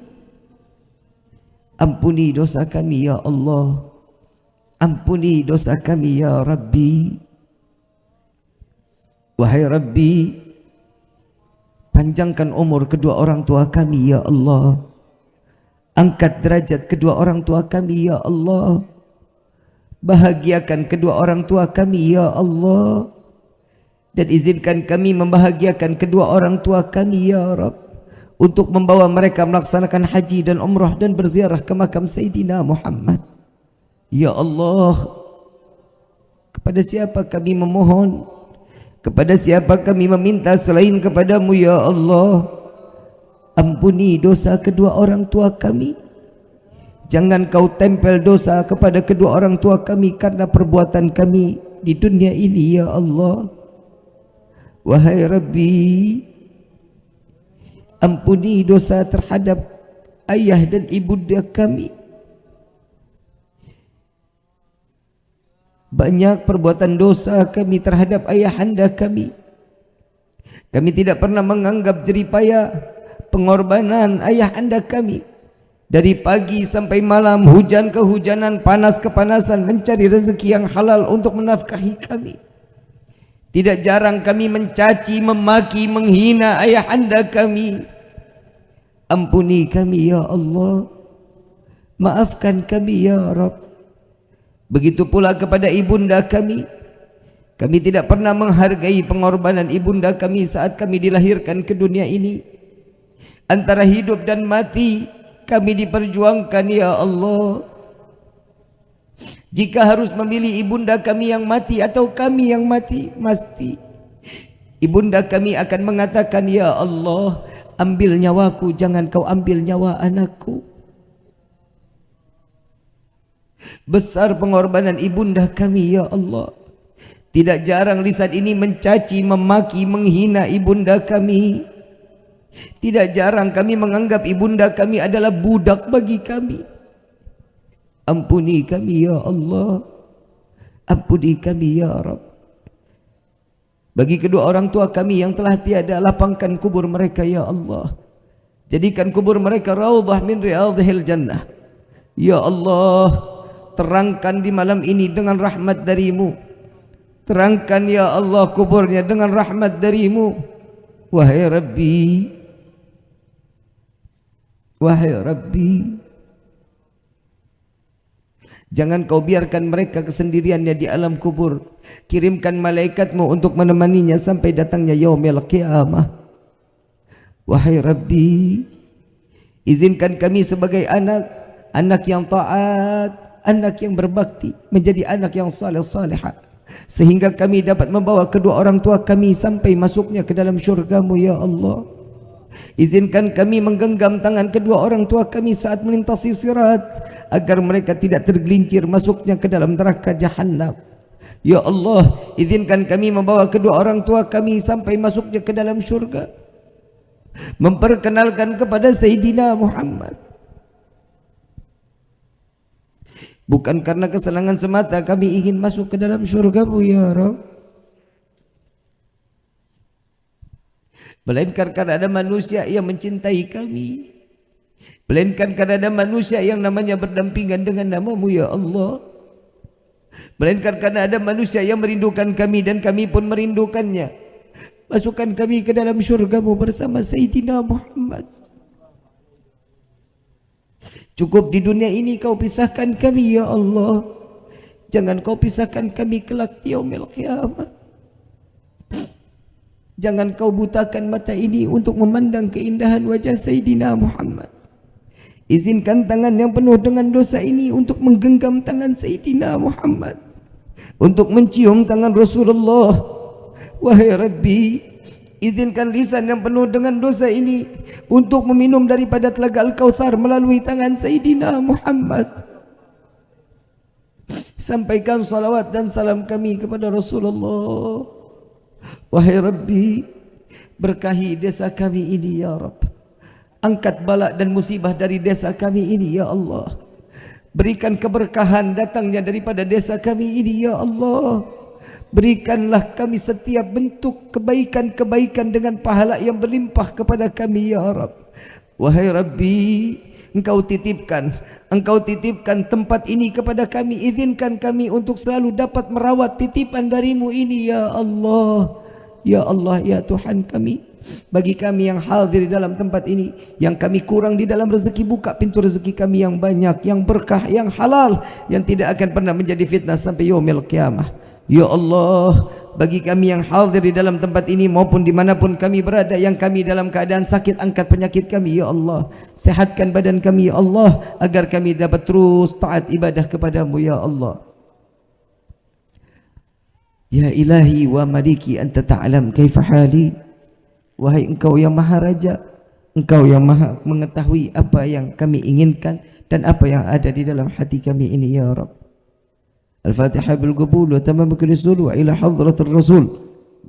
Ampuni dosa kami ya Allah. Ampuni dosa kami ya Rabbi. Wahai Rabbi, panjangkan umur kedua orang tua kami ya Allah. Angkat derajat kedua orang tua kami ya Allah. Bahagiakan kedua orang tua kami ya Allah. Dan izinkan kami membahagiakan kedua orang tua kami ya Rabb, untuk membawa mereka melaksanakan haji dan umrah dan berziarah ke makam Sayyidina Muhammad. Ya Allah, kepada siapa kami memohon, kepada siapa kami meminta selain kepada-Mu ya Allah? Ampuni dosa kedua orang tua kami. Jangan Kau tempel dosa kepada kedua orang tua kami karena perbuatan kami di dunia ini ya Allah. Wahai Rabbi, ampuni dosa terhadap ayah dan ibunda kami. Banyak perbuatan dosa kami terhadap ayahanda kami. Kami tidak pernah menganggap jeripaya pengorbanan ayahanda kami. Dari pagi sampai malam, hujan kehujanan, panas kepanasan, mencari rezeki yang halal untuk menafkahi kami. Tidak jarang kami mencaci, memaki, menghina ayahanda kami. Ampuni kami ya Allah. Maafkan kami ya Rabb. Begitu pula kepada ibunda kami. Kami tidak pernah menghargai pengorbanan ibunda kami saat kami dilahirkan ke dunia ini. Antara hidup dan mati kami diperjuangkan ya Allah. Jika harus memilih ibunda kami yang mati atau kami yang mati, pasti ibunda kami akan mengatakan, ya Allah, ambil nyawaku, jangan Kau ambil nyawa anakku. Besar pengorbanan ibunda kami ya Allah. Tidak jarang lisan ini mencaci, memaki, menghina ibunda kami. Tidak jarang kami menganggap ibunda kami adalah budak bagi kami. Ampuni kami ya Allah. Ampuni kami ya Rabb. Bagi kedua orang tua kami yang telah tiada, lapangkan kubur mereka ya Allah. Jadikan kubur mereka raudhah min riyadhil jannah. Ya Allah, terangkan di malam ini dengan rahmat dari-Mu. Terangkan ya Allah kuburnya dengan rahmat dari-Mu. Wahai Rabbi, wahai Rabbi, Jangan kau biarkan mereka kesendiriannya di alam kubur. Kirimkan malaikatmu untuk menemaninya sampai datangnya yaumil qiyamah. Wahai Rabbi, izinkan kami sebagai anak yang taat, anak yang berbakti, menjadi anak yang saleh-salihah, sehingga kami dapat membawa kedua orang tua kami sampai masuknya ke dalam syurga-Mu ya Allah. Izinkan kami menggenggam tangan kedua orang tua kami saat melintasi sirat, agar mereka tidak tergelincir masuknya ke dalam neraka Jahannam. Ya Allah, izinkan kami membawa kedua orang tua kami sampai masuknya ke dalam syurga, memperkenalkan kepada Sayyidina Muhammad. Bukan karena kesenangan semata kami ingin masuk ke dalam syurga-Mu ya Rabb, melainkan karena ada manusia yang mencintai kami, melainkan karena ada manusia yang namanya berdampingan dengan nama-Mu ya Allah, melainkan karena ada manusia yang merindukan kami dan kami pun merindukannya. Masukkan kami ke dalam syurga-Mu bersama Sayyidina Muhammad. Cukup di dunia ini kau pisahkan kami ya Allah, jangan kau pisahkan kami kelak di yaumil qiyamah. Jangan kau butakan mata ini untuk memandang keindahan wajah Sayyidina Muhammad. Izinkan tangan yang penuh dengan dosa ini untuk menggenggam tangan Sayyidina Muhammad, untuk mencium tangan Rasulullah. Wahai Rabbi, izinkan lisan yang penuh dengan dosa ini untuk meminum daripada telaga Al-Kautsar melalui tangan Sayyidina Muhammad. Sampaikan salawat dan salam kami kepada Rasulullah. Wahai Rabbi, berkahi desa kami ini ya Rabb. Angkat balak dan musibah dari desa kami ini ya Allah. Berikan keberkahan datangnya daripada desa kami ini ya Allah. Berikanlah kami setiap bentuk kebaikan-kebaikan dengan pahala yang berlimpah kepada kami ya Rabb. Wahai Rabbi, Engkau titipkan tempat ini kepada kami. Izinkan kami untuk selalu dapat merawat titipan darimu ini ya Allah. Ya Allah, ya Tuhan kami, bagi kami yang hadir di dalam tempat ini, yang kami kurang di dalam rezeki, buka pintu rezeki kami yang banyak, yang berkah, yang halal, yang tidak akan pernah menjadi fitnah sampai yaumil qiyamah. Ya Allah, bagi kami yang hadir di dalam tempat ini maupun dimanapun kami berada, yang kami dalam keadaan sakit, angkat penyakit kami ya Allah. Sehatkan badan kami ya Allah, agar kami dapat terus taat ibadah kepadamu ya Allah. Ya ilahi wa maliki anta ta'lam kaifa hali. Wahai Engkau yang maha raja, Engkau yang maha mengetahui apa yang kami inginkan dan apa yang ada di dalam hati kami ini ya Rabb. الفاتحة بالقبول وتمام كل الرسول وإلى حضرة الرسول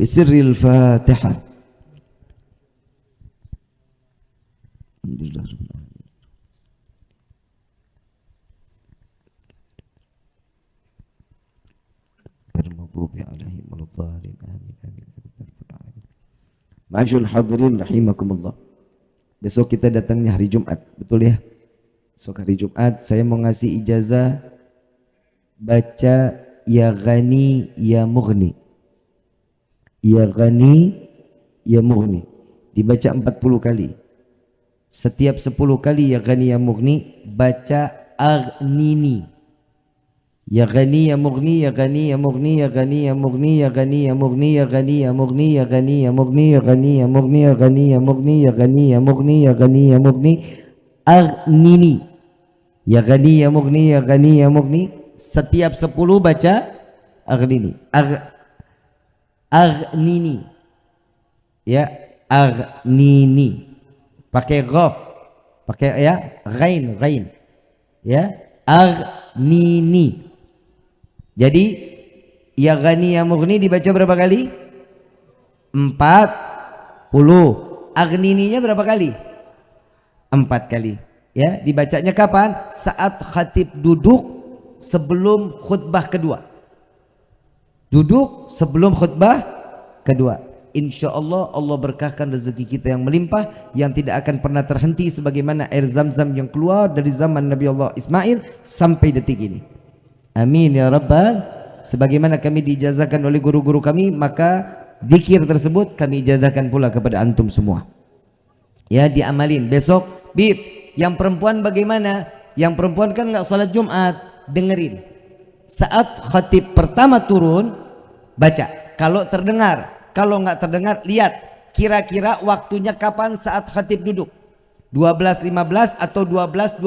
بسر الفاتحة. المغضوب عليهم ولا الضالين آمين آمين آمين. Ma'asyiral hadirin rahimakumullah. Besok kita datangnya hari Jumat, betul ya? Besok hari Jumat saya mau ngasih ijazah baca Ya Ghani Ya Mughni. Ya Ghani Ya Mughni dibaca 40 kali. Setiap 10 kali Ya Ghani Ya Mughni baca Aghnini. Ya Ghani Ya Mughni, Ya Ghani Ya Mughni, Ya Ghani Ya Mughni, Ya Ghani Ya Mughni, Ya Ghani Ya Mughni, Ya Ghani Ya Mughni, Ya Ghani Ya Mughni, Ya Ghani Ya Mughni, Ya Ghani Ya Mughni, Ya Ghani Ya Mughni, Aghnini. Ya Ghani Ya Mughni, Ya Ghani Ya Mughni. Setiap 10 baca Aghnini. Aghnini. Ya, Aghnini. Pakai ghaf. Pakai ya, ghain. Ya, Aghnini. Jadi Ya Ghani Ya Mughni dibaca berapa kali? 40. Aghnininya berapa kali? 4 kali. Ya, dibacanya kapan? Saat khatib duduk sebelum khutbah kedua. Duduk sebelum khutbah kedua. Insya Allah Allah berkahkan rezeki kita yang melimpah, yang tidak akan pernah terhenti, sebagaimana air zam-zam yang keluar dari zaman Nabi Allah Ismail sampai detik ini. Amin ya Rabbal. Sebagaimana kami diijazahkan oleh guru-guru kami, maka zikir tersebut kami ijazahkan pula kepada antum semua. Ya, diamalin. Besok Bib, yang perempuan bagaimana? Yang perempuan kan nggak salat Jumat. dengerin. Saat khatib pertama turun, baca. Kalau terdengar, kalau nggak terdengar, lihat kira-kira waktunya kapan saat khatib duduk. 12.15 atau 12.20.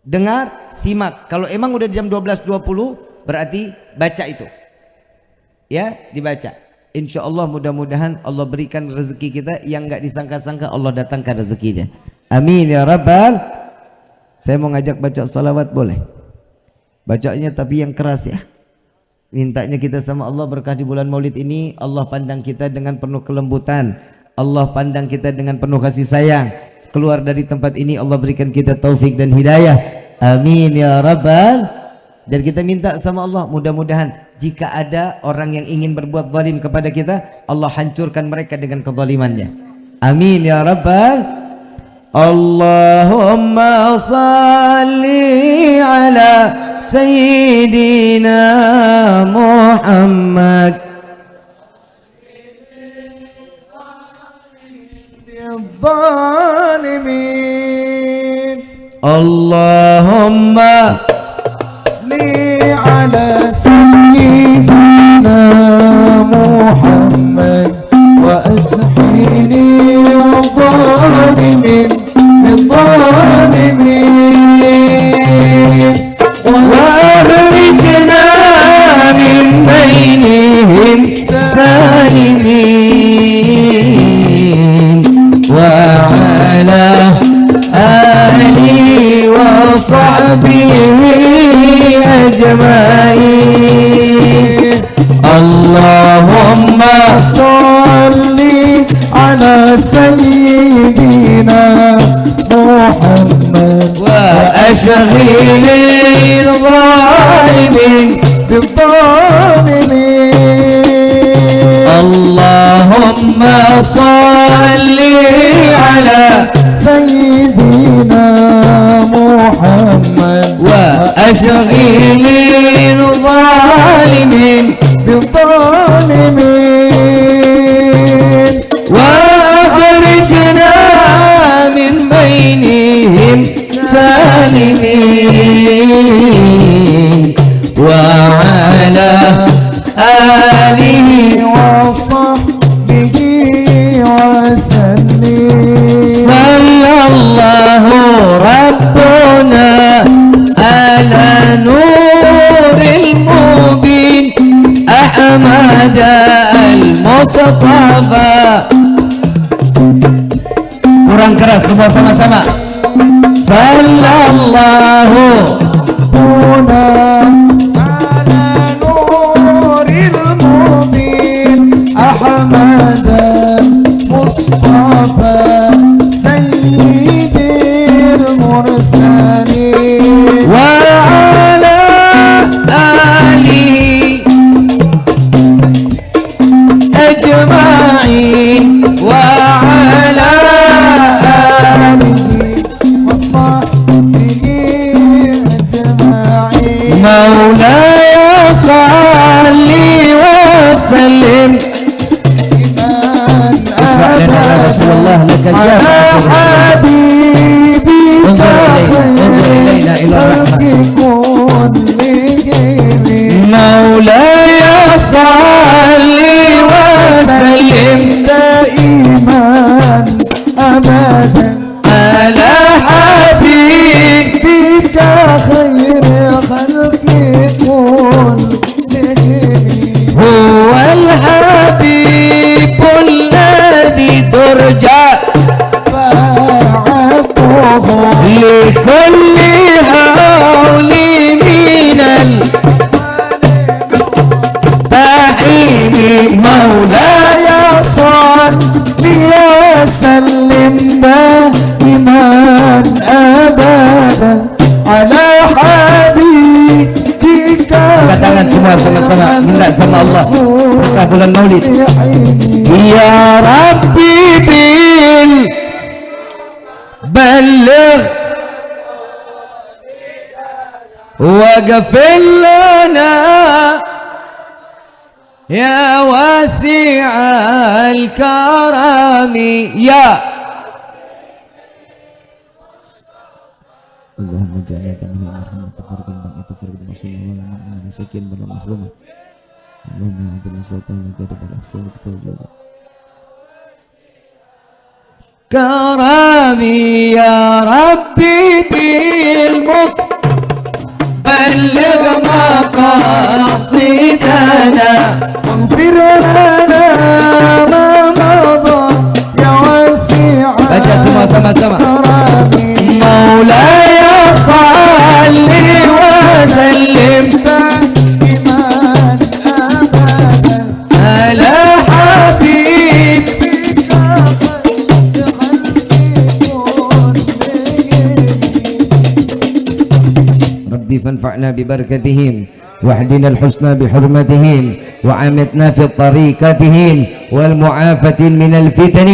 Dengar, simak. Kalau emang udah jam 12.20, berarti baca itu. Ya, dibaca. Insya Allah mudah-mudahan Allah berikan rezeki kita yang nggak disangka-sangka, Allah datangkan rezekinya. Amin ya Rabbal. Saya mau ngajak baca salawat, boleh? Bacanya tapi yang keras ya. Mintanya kita sama Allah berkah di bulan Maulid ini, Allah pandang kita dengan penuh kelembutan, Allah pandang kita dengan penuh kasih sayang. Keluar dari tempat ini Allah berikan kita taufik dan hidayah. Amin ya Rabbal. Dan kita minta sama Allah, mudah-mudahan jika ada orang yang ingin berbuat zalim kepada kita, Allah hancurkan mereka dengan kezalimannya. Amin ya Rabbal. Allahumma salli ala Sayyidina Muhammad الظالمين اللهم صل على سيدنا محمد وأسحني الظالمين الظالمين وأخرجنا من بينهم سالمين وعلى آله وصحبه أجمعين اللهم صل على سيدنا محمد وأشغل الظالمين بالظالمين اللهم صل على سيدنا محمد وأشغل الظالمين بالظالمين وأخرجنا من بينهم سالمين وعلى آله وصحبه وسلم صلى الله ربنا على نور المبين أحمد المصطفى. Kurang keras semua sama-sama. Sallallahu ربنا على نور المبين أحمد مصطفى سيد المرسلين وعلى آله أجمعين وعلى آله وصحبه أجمعين مولاي صل وسلم رسول الله لك على حبيبك خير الخلق كلهم مولاي صل وسلم دائما أبدا على حبيبك خير الخلق كلهم هو الحبيب الذي ترجى فعبده لكل هول من التحيم مولاي صل وسلم دائما أبدا على حبيبك Angkat tangan semua sama-sama minta sama Allah berkah bulan Maulid. Ya Rabbi bil baligh waghfir lana ya wasi'al karami ya Allahumma ja'alna kami rahmat tafarqan bang tafarqan masyaallah wa sakin bil mahrum Allahumma bil sultan qad bil ahsan qad كرامي يا ربي بالمص بلغ مقاصدنا واغفر لنا ما مضى يا واسع baca semua sama-sama كرامي مولاي صل وسلم دائما ابدا على حبيب ربي فانفعنا ببركتهم واهدنا الحسنى بحرمتهم وعامتنا في طريقتهم والمعافة من الفتن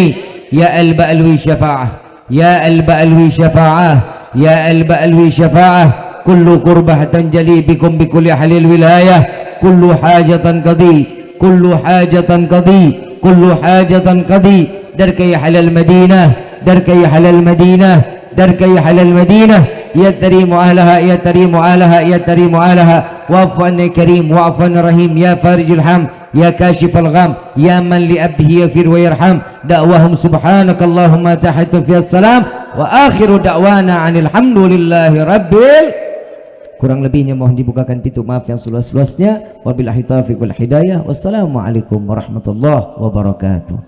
يا البألوي شفاعة يا البألوي شفاعة يا البألوي شفاعة كل قربة تنجلي بكم بكل أهل الولاية كل حاجة قضي كل حاجة قضي كل حاجة قضي درك يا أهل المدينة درك يا أهل المدينة درك يا أهل المدينة يا تريم أهلها يا تريم أهلها يا تريم أهلها واعف عنا كريم واعف عنا رحيم يا فارج الهم يا كاشف الغم يا من لأبه يغفر ويرحم دعواهم سبحانك اللهم تحت في السلام وآخر دعوانا عن الحمد لله رب kurang lebihnya mohon dibukakan pintu maaf yang seluas-luasnya wabillahi taufiq wal hidayah wassalamualaikum warahmatullahi wabarakatuh.